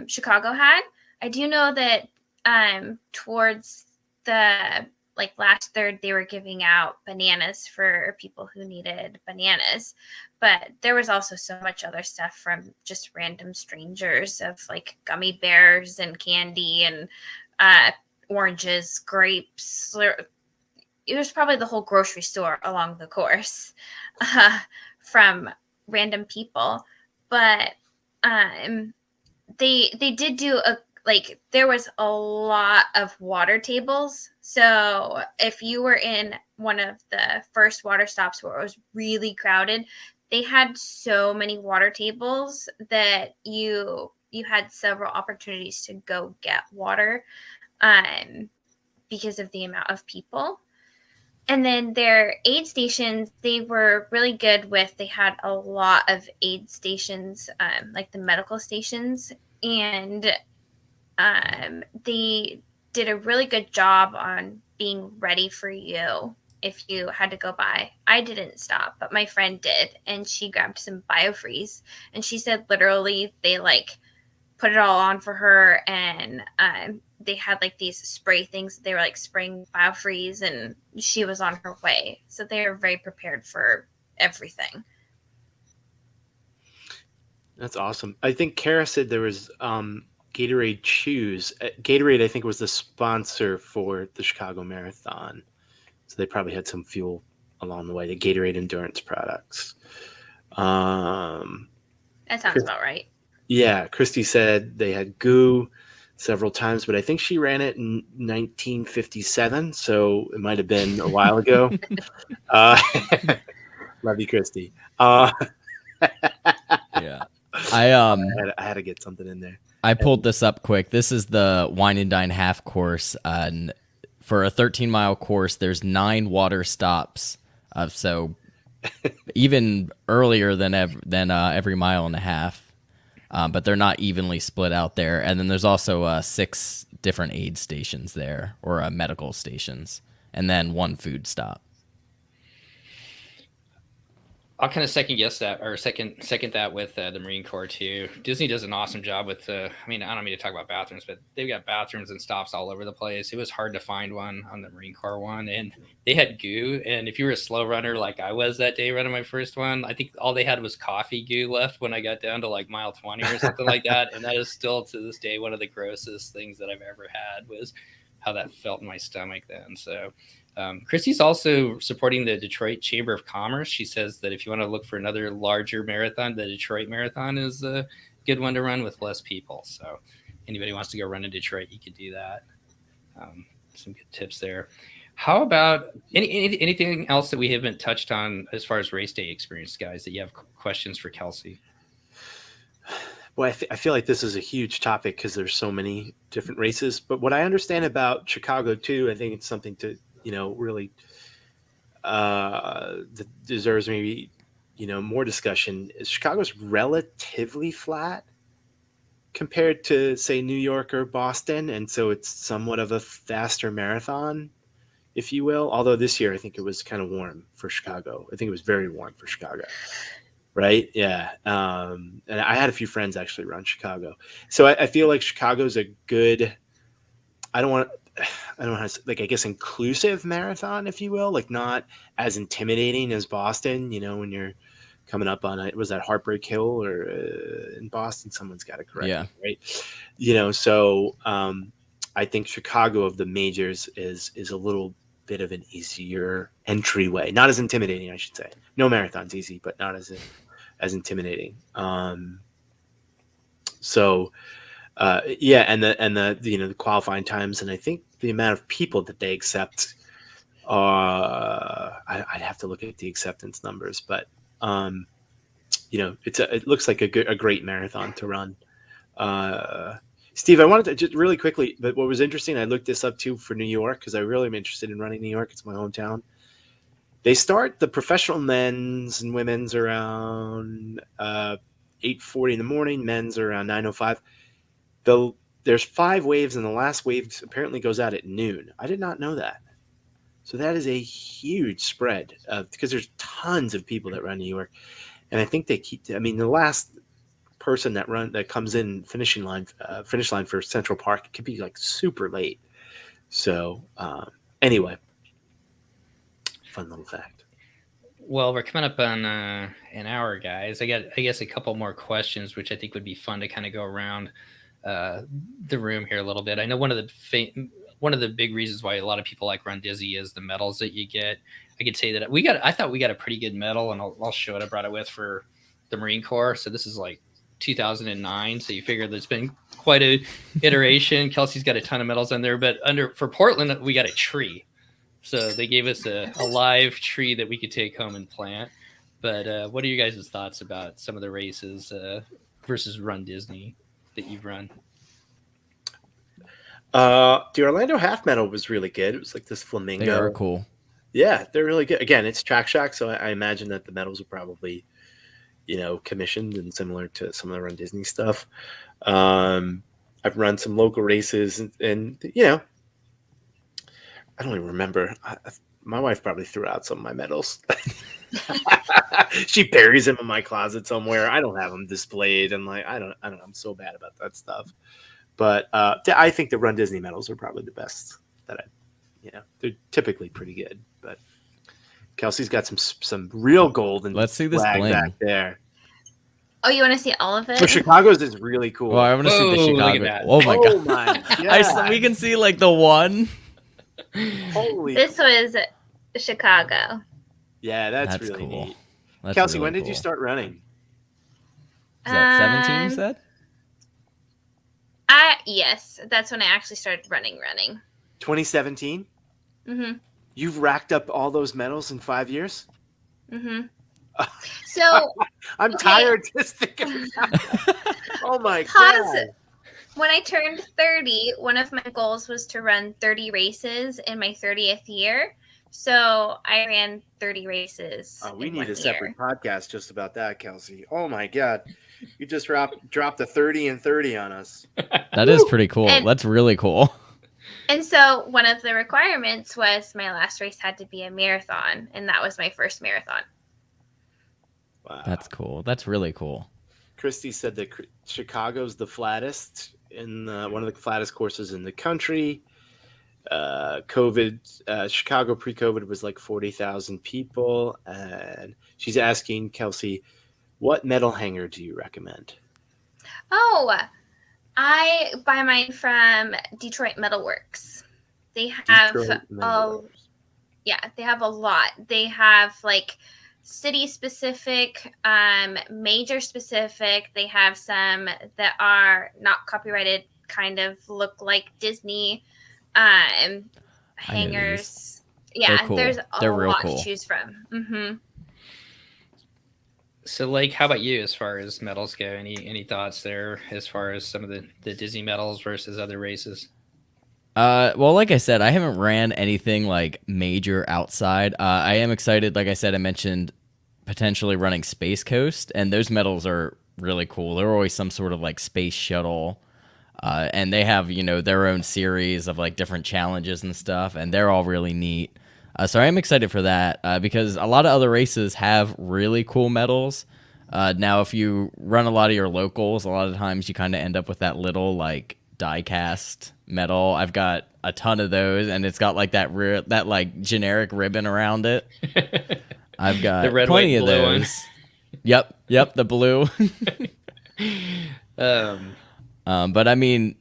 Chicago had. I do know that towards the last third, they were giving out bananas for people who needed bananas, but there was also so much other stuff from just random strangers of like gummy bears and candy and oranges, grapes. It was probably the whole grocery store along the course from random people. But they did do there was a lot of water tables. So if you were in one of the first water stops where it was really crowded, they had so many water tables that you had several opportunities to go get water because of the amount of people. And then their aid stations, they were really good with, they had a lot of aid stations, like the medical stations, and they did a really good job on being ready for you if you had to go by. I didn't stop, but my friend did, and she grabbed some BioFreeze, and she said literally they put it all on for her, and they had these spray things. They were spraying BioFreeze, and she was on her way. So they are very prepared for everything. That's awesome. I think Kara said there was Gatorade Chews. Gatorade, I think, was the sponsor for the Chicago Marathon. So they probably had some fuel along the way, the Gatorade endurance products. That sounds about right. Yeah, Christy said they had goo several times, but I think she ran it in 1957, so it might have been a while ago. Love you, Christy. Yeah. I had to get something in there. I pulled this up quick. This is the Wine and Dine half course. And for a 13-mile course, there's 9 water stops. So even earlier than every mile and a half. But they're not evenly split out there. And then there's also 6 different aid stations there, or medical stations, and then 1 food stop. I'll kind of second guess that, or second that with the Marine Corps too. Disney does an awesome job with I mean, I don't mean to talk about bathrooms, but they've got bathrooms and stops all over the place. It was hard to find one on the Marine Corps one, and they had goo. And if you were a slow runner like I was that day running my first one, I think all they had was coffee goo left when I got down to like mile 20 or something like that. And that is still to this day one of the grossest things that I've ever had, was how that felt in my stomach then. So Christy's also supporting the Detroit Chamber of Commerce. She says that if you want to look for another larger marathon, the Detroit Marathon is a good one to run with less people. So anybody wants to go run in Detroit, you could do that. Some good tips there. How about anything else that we haven't touched on as far as race day experience, guys, that you have questions for Kelsey? Well, I feel like this is a huge topic because there's so many different races. But what I understand about Chicago too, I think it's something to, really that deserves maybe, more discussion, is Chicago's relatively flat compared to, say, New York or Boston. And so it's somewhat of a faster marathon, if you will. Although this year, I think it was kind of warm for Chicago. I think it was very warm for Chicago. Right. Yeah. And I had a few friends actually run Chicago. So I feel like Chicago's a good, I don't want to, like, I guess, inclusive marathon, if you will, like not as intimidating as Boston, when you're coming up on it. Was that Heartbreak Hill or in Boston? Someone's got to correct me, right? So I think Chicago of the majors is a little bit of an easier entryway, not as intimidating, I should say. No marathon's easy, but not as intimidating. And the qualifying times, and I think the amount of people that they accept, I'd have to look at the acceptance numbers, but it looks like a great marathon to run. Steve, I wanted to just really quickly, but what was interesting, I looked this up too for New York because I really am interested in running New York. It's my hometown. They start the professional men's and women's around 8:40 in the morning. Men's are around 9:05. There's 5 waves, and the last wave apparently goes out at noon. I did not know that. So that is a huge spread because there's tons of people that run New York, and I think they keep. I mean, the last person that comes in finish line for Central Park, it could be like super late. So anyway, fun little fact. Well, we're coming up on an hour, guys. I guess a couple more questions, which I think would be fun to kind of go around the room here a little bit. I know one of the big reasons why a lot of people like RunDisney is the medals that you get. I could say that I thought we got a pretty good medal, and I'll show it. I brought it with for the Marine Corps. So this is like 2009. So you figure there's been quite a iteration. Kelsey's got a ton of medals on there, but for Portland, we got a tree. So they gave us a live tree that we could take home and plant. But what are you guys' thoughts about some of the races versus RunDisney that you've run? The Orlando half medal was really good. It was like this flamingo. They are cool. Yeah, they're really good. Again, it's Track Shack, so I imagine that the medals are probably, commissioned and similar to some of the RunDisney stuff. I've run some local races, and I don't even remember. My wife probably threw out some of my medals. She buries them in my closet somewhere. I don't have them displayed, and I don't know. I'm so bad about that stuff. But I think the RunDisney medals are probably the best that they're typically pretty good. But Kelsey's got some real gold and let's see this bling back there. Oh, you want to see all of it? So Chicago's is really cool. Well, I want to see the Chicago. Oh my god! We can see like the one. Holy! This was Chicago. Yeah, that's really cool. neat. That's Kelsey, really when did cool. you start running? Is that 17? You said? Yes, that's when I actually started running. 2017. Mm-hmm. You've racked up all those medals in 5 years. Mm-hmm. So I'm tired just thinking about that. Oh my god! When I turned 30, one of my goals was to run 30 races in my 30th year. So I ran 30 races. Oh, we need a separate podcast just about that, Kelsey. Oh my god, you just dropped a 30 and 30 on us. That is pretty cool. That's really cool. And so one of the requirements was my last race had to be a marathon, and that was my first marathon. Wow. That's cool. That's really cool. Christy said that Chicago's the flattest one of the flattest courses in the country. Chicago pre-COVID was like 40,000 people, and she's asking Kelsey, what metal hanger do you recommend? Oh, I buy mine from Detroit Metalworks. They have they have a lot. They have like city specific, major specific. They have some that are not copyrighted, kind of look like Disney hangers. Yeah, cool. there's a lot cool. to choose from. Mm-hmm. So, like, how about you as far as medals go? Any thoughts there as far as some of the Disney medals versus other races? Well, like I said, I haven't ran anything like major outside. I am excited. Like I said, I mentioned potentially running Space Coast, and those medals are really cool. They're always some sort of like space shuttle, and they have their own series of like different challenges and stuff, and they're all really neat. So I am excited for that because a lot of other races have really cool medals. Now, if you run a lot of your locals, a lot of times you kind of end up with that little like die-cast medal. I've got a ton of those, and it's got like that like generic ribbon around it. I've got the red, plenty white, of blue those. One. Yep, the blue. But I mean,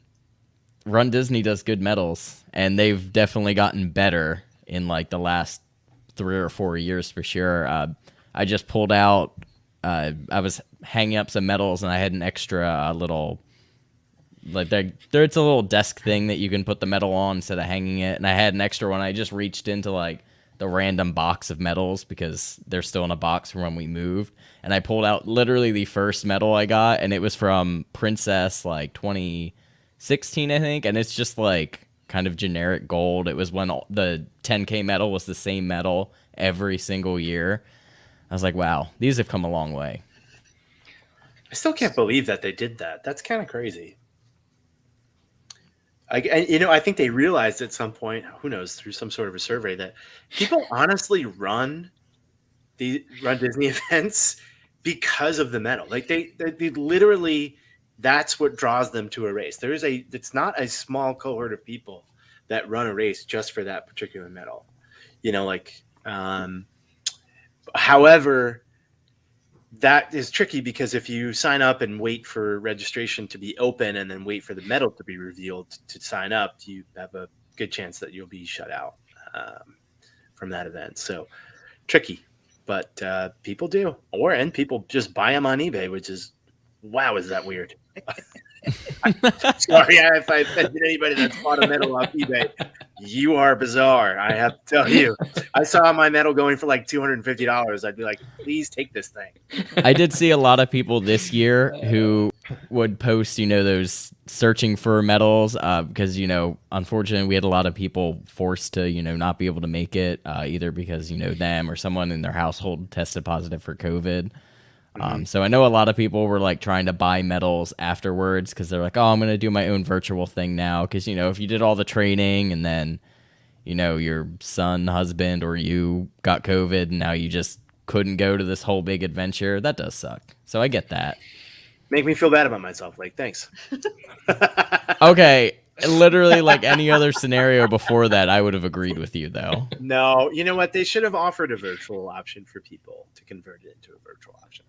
Run Disney does good medals, and they've definitely gotten better in like the last 3 or 4 years for sure. I just pulled out. I was hanging up some medals, and I had an extra little. Like it's a little desk thing that you can put the medal on instead of hanging it, and I had an extra one. I just reached into like the random box of medals because they're still in a box from when we moved, and I pulled out literally the first medal I got, and it was from Princess like 2016, I think, and it's just like kind of generic gold. It was when the 10K medal was the same medal every single year. I was like, wow, these have come a long way. I still can't believe that they did that. That's kind of crazy. I think they realized at some point, who knows, through some sort of a survey, that people honestly run Disney events because of the medal. Like they literally, that's what draws them to a race. It's not a small cohort of people that run a race just for that particular medal. However, that is tricky because if you sign up and wait for registration to be open and then wait for the medal to be revealed to sign up, you have a good chance that you'll be shut out from that event. So tricky, but people do, and people just buy them on eBay, which is, wow, is that weird? Sorry if I offended anybody that's bought a medal off eBay. You are bizarre, I have to tell you. I saw my medal going for like $250. I'd be like, please take this thing. I did see a lot of people this year who would post, those searching for medals because, unfortunately, we had a lot of people forced to, not be able to make it either because, them or someone in their household tested positive for COVID. So I know a lot of people were like trying to buy medals afterwards because they're like, oh, I'm going to do my own virtual thing now. Because, if you did all the training and then, your son, husband, or you got COVID and now you just couldn't go to this whole big adventure, that does suck. So I get that. Make me feel bad about myself. Like, thanks. Okay. Literally like any other scenario before that, I would have agreed with you though. No, you know what? They should have offered a virtual option for people to convert it into a virtual option.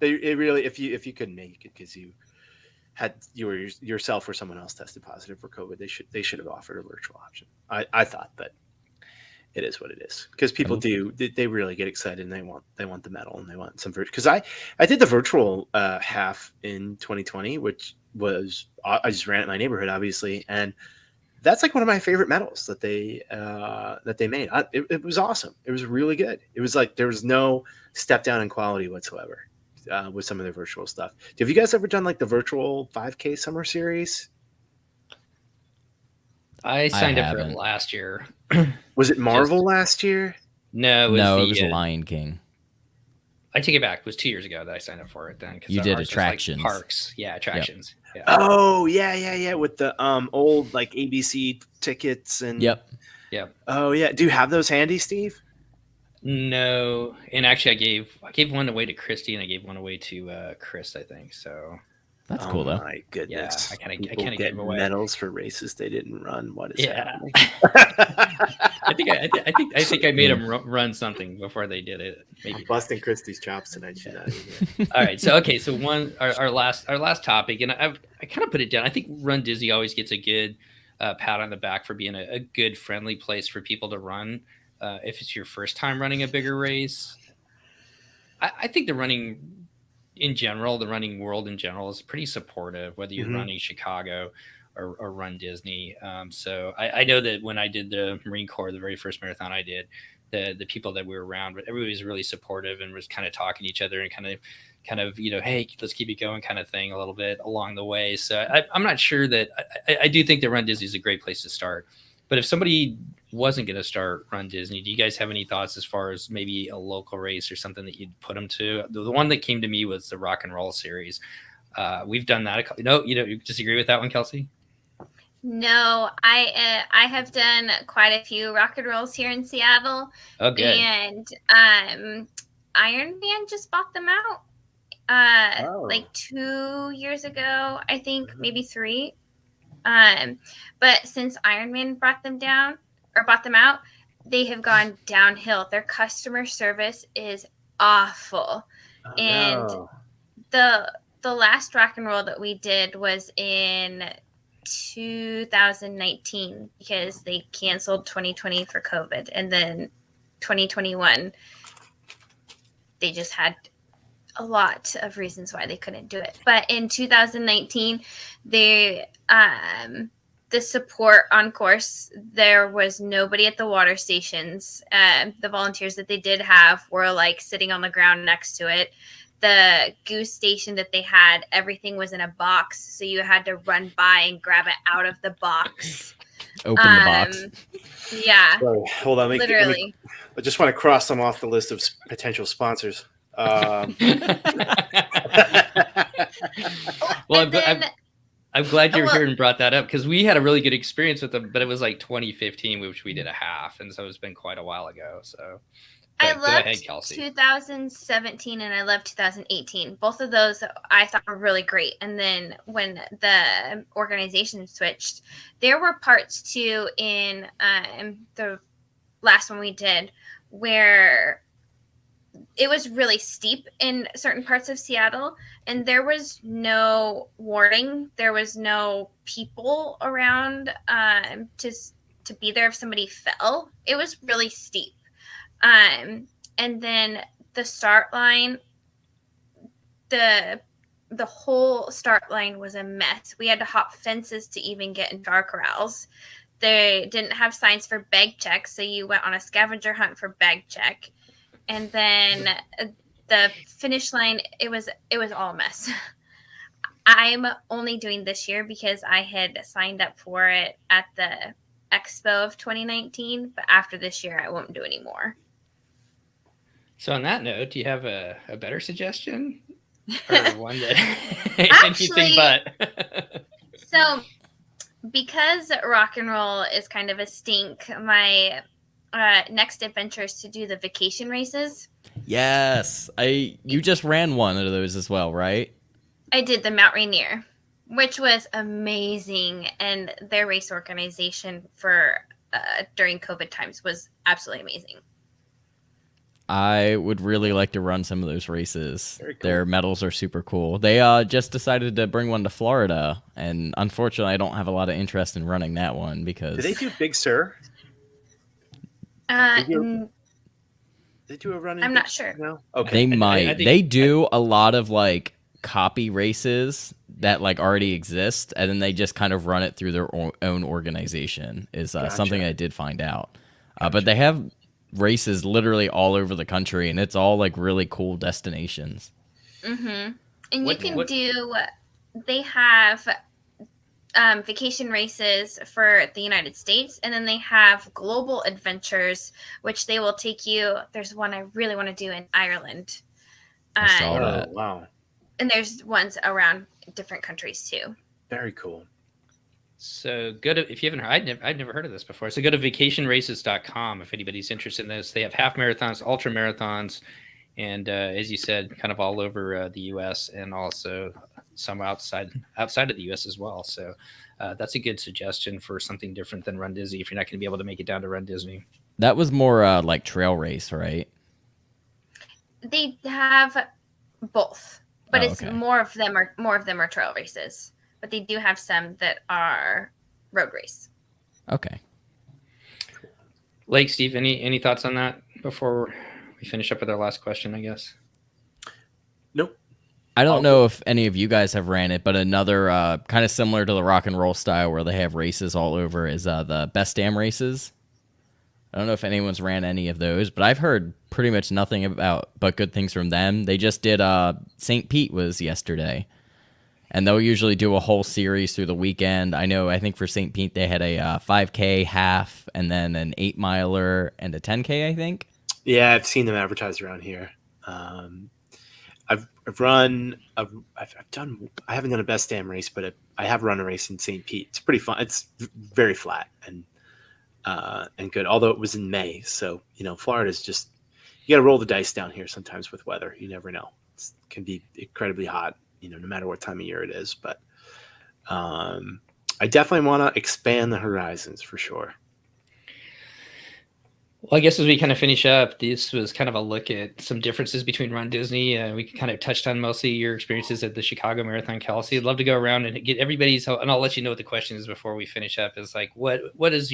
It really, if you couldn't make it because you were yourself or someone else tested positive for COVID, they should have offered a virtual option. I thought, but it is what it is because people they really get excited and they want the medal and they want some virtual. Because I did the virtual half in 2020, which was I just ran at my neighborhood obviously, and that's like one of my favorite medals that they made. It was awesome. It was really good. It was like there was no step down in quality whatsoever. With some of their virtual stuff. Have you guys ever done like the virtual 5K summer series? I signed up for it last year. Was it Marvel last year? No, it was Lion King. I take it back. It was 2 years ago that I signed up for it then. You did attractions. Like parks. Yeah, attractions. Yep. Yeah. Oh, yeah. With the old like ABC tickets and Yep. Yeah. Oh yeah. Do you have those handy, Steve? No, and actually, I gave one away to Christy, and I gave one away to Chris, I think. So That's Oh cool though. my goodness! I kind People of get gave away. medals for races they didn't run. What is Yeah, happening? I think I made them run something before they did it. Maybe I'm busting Christy's chops tonight. She's not even here. All right, so okay, so our last topic, and I kind of put it down. I think Run Disney always gets a good pat on the back for being a good, friendly place for people to run. If it's your first time running a bigger race, I think the running in general, the running world in general, is pretty supportive. Whether you're running Chicago or Run Disney, so I know that when I did the Marine Corps, the very first marathon I did, the people that we were around, everybody was really supportive and was kind of talking to each other and kind of hey, let's keep it going kind of thing a little bit along the way. So I'm not sure that I do think that Run Disney is a great place to start. But if somebody wasn't going to start Run Disney, do you guys have any thoughts as far as maybe a local race or something that you'd put them to? The one that came to me was the Rock and Roll Series. We've done that. No, you disagree with that one, Kelsey? No, I have done quite a few rock and rolls here in Seattle. Oh, good. And Iron Man just bought them out like 2 years ago, I think, maybe 3. But since Iron Man brought them out, they have gone downhill. Their customer service is awful. The last rock and roll that we did was in 2019 because they canceled 2020 for COVID, and then 2021 they just had a lot of reasons why they couldn't do it. But in 2019, they the support on course, there was nobody at the water stations. The volunteers that they did have were like sitting on the ground next to it. The goose station that they had, everything was in a box, so you had to run by and grab it out of the box. Open the box. Yeah. Sorry, hold on. Literally. I just want to cross them off the list of potential sponsors. Well, I'm glad you're here and brought that up, because we had a really good experience with them, but it was like 2015, which we did a half, and so it's been quite a while ago. So I loved 2017 and I loved 2018. Both of those I thought were really great. And then when the organization switched, there were parts too in the last one we did where it was really steep in certain parts of Seattle, and there was no warning. There was no people around to be there if somebody fell. It was really steep. And then the start line, the whole start line was a mess. We had to hop fences to even get into our corrals. They didn't have signs for bag check, so you went on a scavenger hunt for bag check. And then the finish line, it was all a mess. I'm only doing this year because I had signed up for it at the Expo of 2019, but after this year, I won't do any more. So on that note, do you have a better suggestion? Or one that Actually, anything but? So because rock and roll is kind of a stink, my next adventure is to do the vacation races. Yes. You just ran one of those as well, right? I did the Mount Rainier, which was amazing, and their race organization for during COVID times was absolutely amazing. I would really like to run some of those races. Very cool. Their medals are super cool. They just decided to bring one to Florida, and unfortunately, I don't have a lot of interest in running that one because. Did they do Big Sur? They do a run. I'm not sure. No? Okay. They might. They do a lot of like copy races that like already exist, and then they just kind of run it through their own organization. Is something I did find out. But they have races literally all over the country, and it's all like really cool destinations. Mm-hmm. And you can do. They have vacation races for the United States, and then they have global adventures, which they will take you. There's one I really want to do in Ireland. I saw that. Wow. And there's ones around different countries too. Very cool. So go to, if you haven't heard, I'd never heard of this before. So go to vacationraces.com if anybody's interested in this. They have half marathons, ultra marathons, and as you said, kind of all over the U.S. and also some outside of the U.S. as well. So that's a good suggestion for something different than Run Disney if you're not going to be able to make it down to Run Disney. That was more like trail race, right? They have both, but it's okay. more of them are trail races. But they do have some that are road race. Okay. Lake, Steve, any thoughts on that before we finish up with our last question, I guess? Nope. I don't know if any of you guys have ran it, but another kind of similar to the rock and roll style where they have races all over is the Best Damn races. I don't know if anyone's ran any of those, but I've heard pretty much nothing but good things from them. They just did St. Pete was yesterday. And they'll usually do a whole series through the weekend. I think for St. Pete, they had a 5K half and then an 8-miler and a 10K, I think. Yeah, I've seen them advertised around here. I've run, I haven't done a Best Damn race, but I have run a race in St. Pete. It's pretty fun. It's very flat and good, although it was in May. So, Florida's just, you got to roll the dice down here sometimes with weather. You never know. It can be incredibly hot, no matter what time of year it is. But I definitely want to expand the horizons for sure. Well, I guess as we kind of finish up, this was kind of a look at some differences between Run Disney. We kind of touched on mostly your experiences at the Chicago Marathon, Kelsey. I'd love to go around and get everybody's, and I'll let you know what the question is before we finish up, is like, what is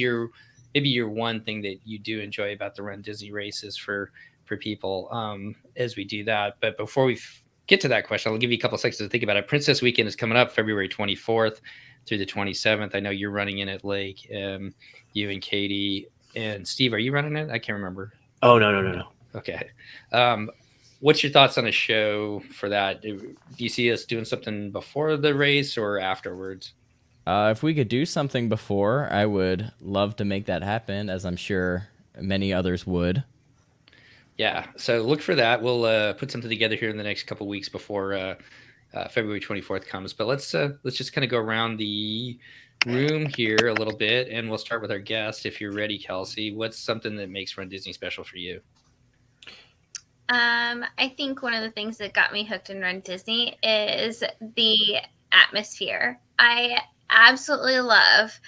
maybe your one thing that you do enjoy about the Run Disney races for people as we do that. But before we get to that question, I'll give you a couple seconds to think about it. Princess Weekend is coming up February 24th through the 27th. I know you're running in at Lake, you and Katie. And Steve, are you running it? I can't remember. Oh, no. Okay. What's your thoughts on a show for that? Do you see us doing something before the race or afterwards? If we could do something before, I would love to make that happen, as I'm sure many others would. Yeah. So look for that. We'll put something together here in the next couple of weeks before February 24th comes. But let's just kind of go around the room here a little bit, and we'll start with our guest. If you're ready, Kelsey, what's something that makes Run Disney special for you? I think one of the things that got me hooked in Run Disney is the atmosphere. I absolutely love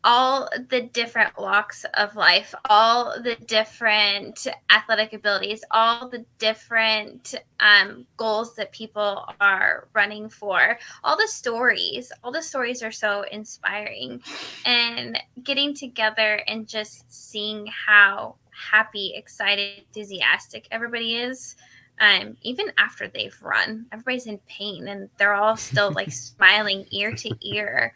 all the different walks of life, all the different athletic abilities, all the different goals that people are running for, all the stories are so inspiring. And getting together and just seeing how happy, excited, enthusiastic everybody is, even after they've run, everybody's in pain and they're all still like smiling ear to ear.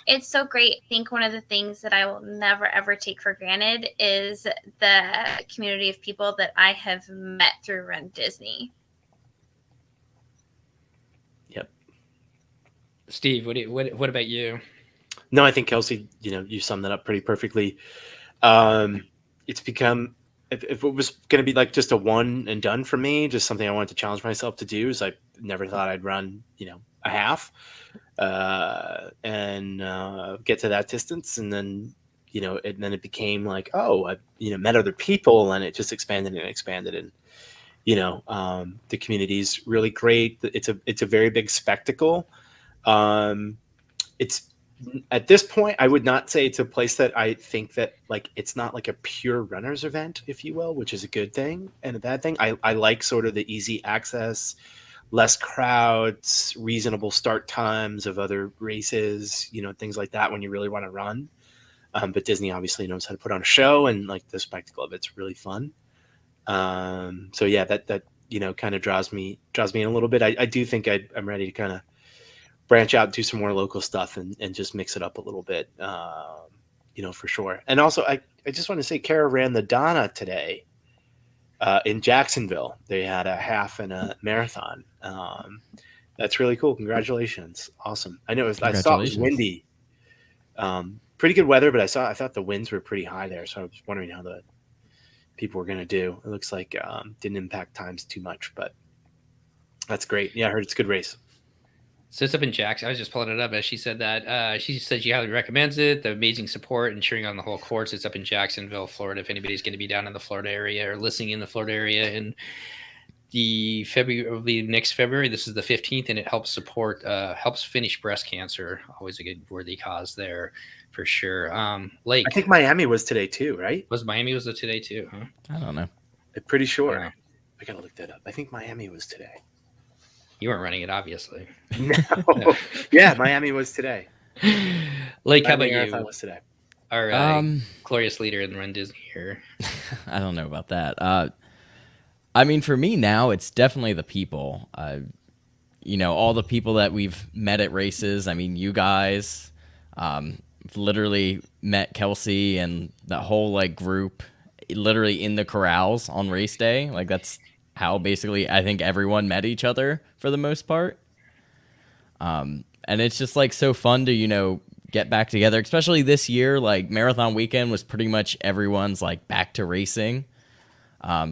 It's so great. I think one of the things that I will never, ever take for granted is the community of people that I have met through Run Disney. Yep. Steve, what about you? No, I think Kelsey, you summed that up pretty perfectly. It's become, if it was going to be like just a one and done for me, just something I wanted to challenge myself to do, is I never thought I'd run, a half. And get to that distance, and then then it became like, I met other people, and it just expanded, and the community's really great. It's a very big spectacle. It's at this point, I would not say it's a place that I think that like it's not like a pure runners event, if you will, which is a good thing and a bad thing. I like sort of the easy access, less crowds, reasonable start times of other races, things like that when you really want to run. But Disney obviously knows how to put on a show, and like the spectacle of it's really fun. So yeah, that kind of draws me in a little bit. I do think I'm ready to kind of branch out and do some more local stuff and just mix it up a little bit, for sure. And also, I just want to say, Kara ran the Donna today. In Jacksonville, they had a half and a marathon. That's really cool. Congratulations! Awesome. I know I saw it was windy. Pretty good weather, but I thought the winds were pretty high there, so I was wondering how the people were going to do. It looks like didn't impact times too much, but that's great. Yeah, I heard it's a good race. So it's up in Jackson. I was just pulling it up as she said that. She said she highly recommends it. The amazing support and cheering on the whole course. It's up in Jacksonville, Florida. If anybody's going to be down in the Florida area or listening in the Florida area, and the February will be next February. This is the 15th, and it helps support, helps finish breast cancer. Always a good worthy cause there, for sure. Lake. I think Miami was today too, right? Was it today too? Huh? I don't know. I'm pretty sure. Yeah. I gotta look that up. I think Miami was today. You weren't running it, obviously. No. Yeah, Miami was today. Lake, how about Miami Marathon you? was today. Our glorious leader in Run Disney here. I don't know about that. I mean, for me now, it's definitely the people. All the people that we've met at races. I mean, you guys, literally met Kelsey and that whole like group, literally in the corrals on race day. Like that's how basically I think everyone met each other for the most part. And it's just like so fun to get back together, especially this year. Like marathon weekend was pretty much everyone's like back to racing.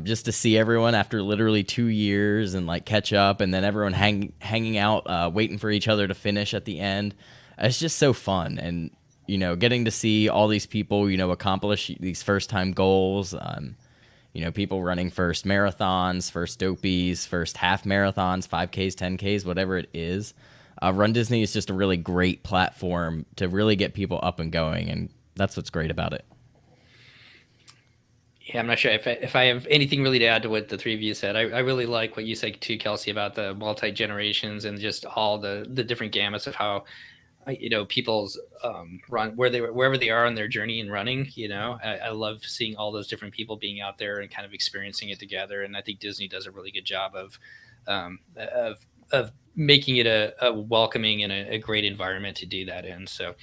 Just to see everyone after literally 2 years and like catch up, and then everyone hanging out, waiting for each other to finish at the end. It's just so fun. And, getting to see all these people, accomplish these first time goals. People running first marathons, first dopies, first half marathons, 5Ks, 10Ks, whatever it is. Run Disney is just a really great platform to really get people up and going. And that's what's great about it. Yeah, I'm not sure if I have anything really to add to what the three of you said. I really like what you said too, Kelsey, about the multi-generations and just all the different gamuts of how, people's run wherever they are on their journey in running. I love seeing all those different people being out there and kind of experiencing it together. And I think Disney does a really good job of making it a welcoming and a great environment to do that in. So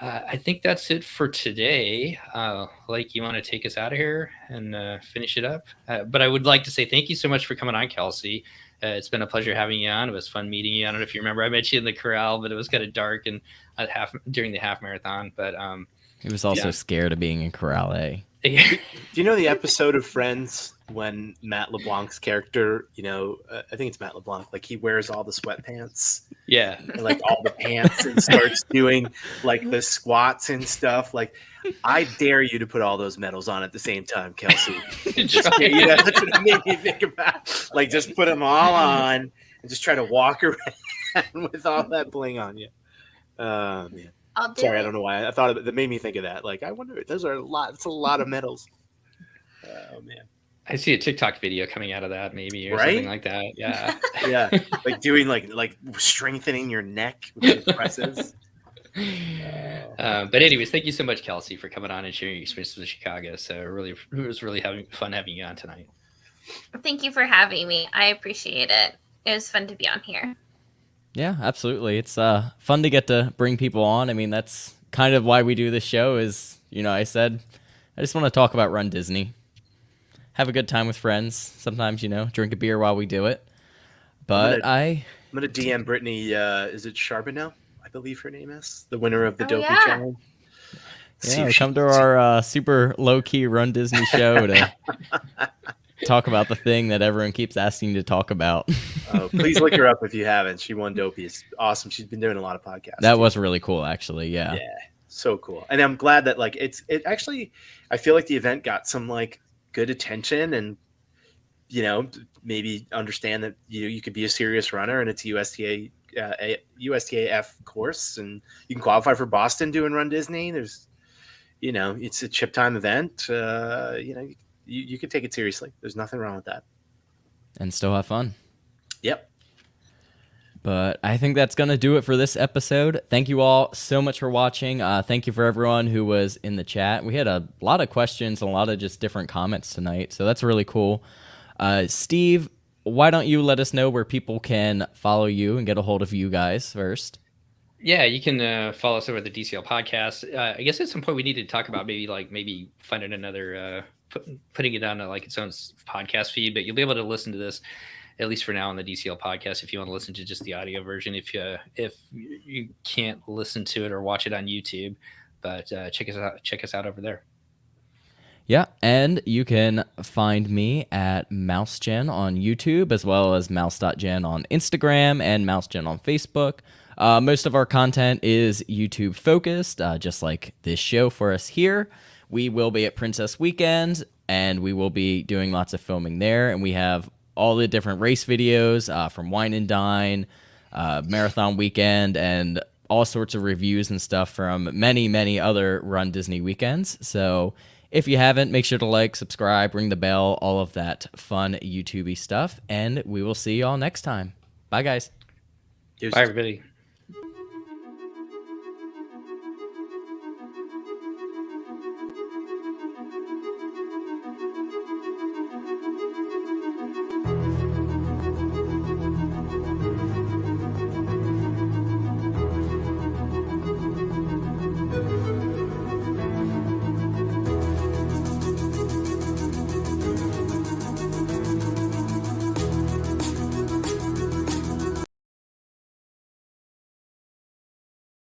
I think that's it for today. Like, you want to take us out of here and finish it up? But I would like to say thank you so much for coming on, Kelsey. It's been a pleasure having you on. It was fun meeting you. I don't know if you remember, I met you in the corral, but it was kind of dark and during the half marathon. But he was also scared of being in Corral A. Do you know the episode of Friends when Matt LeBlanc's character, I think it's Matt LeBlanc, like he wears all the sweatpants, and like all the pants, and starts doing like the squats and stuff. Like, I dare you to put all those medals on at the same time, Kelsey. That's what it made me think about. Like, just put them all on and just try to walk around with all that bling on you. Man. Sorry, I don't know why. I thought of it. That made me think of that. Like, I wonder, those are a lot. It's a lot of medals. Oh, man. I see a TikTok video coming out of that, maybe, or something like that. Yeah. Yeah. Like doing like strengthening your neck with the presses. But anyways, thank you so much, Kelsey, for coming on and sharing your experience with Chicago. So it was really fun having you on tonight. Thank you for having me. I appreciate it. It was fun to be on here. Yeah, absolutely. It's fun to get to bring people on. I mean, that's kind of why we do this show is, I said, I just want to talk about Run Disney. Have a good time with friends. Sometimes, drink a beer while we do it. But I'm going to DM Brittany, is it Charbonneau? I believe her name is. The winner of the Dopey Challenge. Yeah, come to our super low-key Run Disney show to talk about the thing that everyone keeps asking to talk about. Oh, please look her up if you haven't. She won Dopey. It's awesome. She's been doing a lot of podcasts. That was really cool, actually. Yeah. Yeah. So cool. And I'm glad that it actually, I feel like the event got some like good attention and, maybe understand that, you could be a serious runner and it's a USTAF course and you can qualify for Boston doing Run Disney. There's, it's a chip time event. You could take it seriously. There's nothing wrong with that. And still have fun. Yep. But I think that's going to do it for this episode. Thank you all so much for watching. Thank you for everyone who was in the chat. We had a lot of questions and a lot of just different comments tonight, so that's really cool. Steve, why don't you let us know where people can follow you and get a hold of you guys first? Yeah, you can follow us over the DCL podcast. I guess at some point we need to talk about maybe finding another, putting it on like its own podcast feed, but you'll be able to listen to this at least for now on the DCL podcast if you want to listen to just the audio version. If you can't listen to it or watch it on YouTube, but check us out over there. Yeah, and you can find me at MouseGen on YouTube, as well as mouse.gen on Instagram and MouseGen on Facebook. Most of our content is YouTube focused, just like this show for us here. We will be at Princess Weekend, and we will be doing lots of filming there. And we have all the different race videos from Wine and Dine, Marathon Weekend, and all sorts of reviews and stuff from many, many other Run Disney weekends. So if you haven't, make sure to like, subscribe, ring the bell, all of that fun YouTube-y stuff. And we will see you all next time. Bye, guys. Bye, everybody.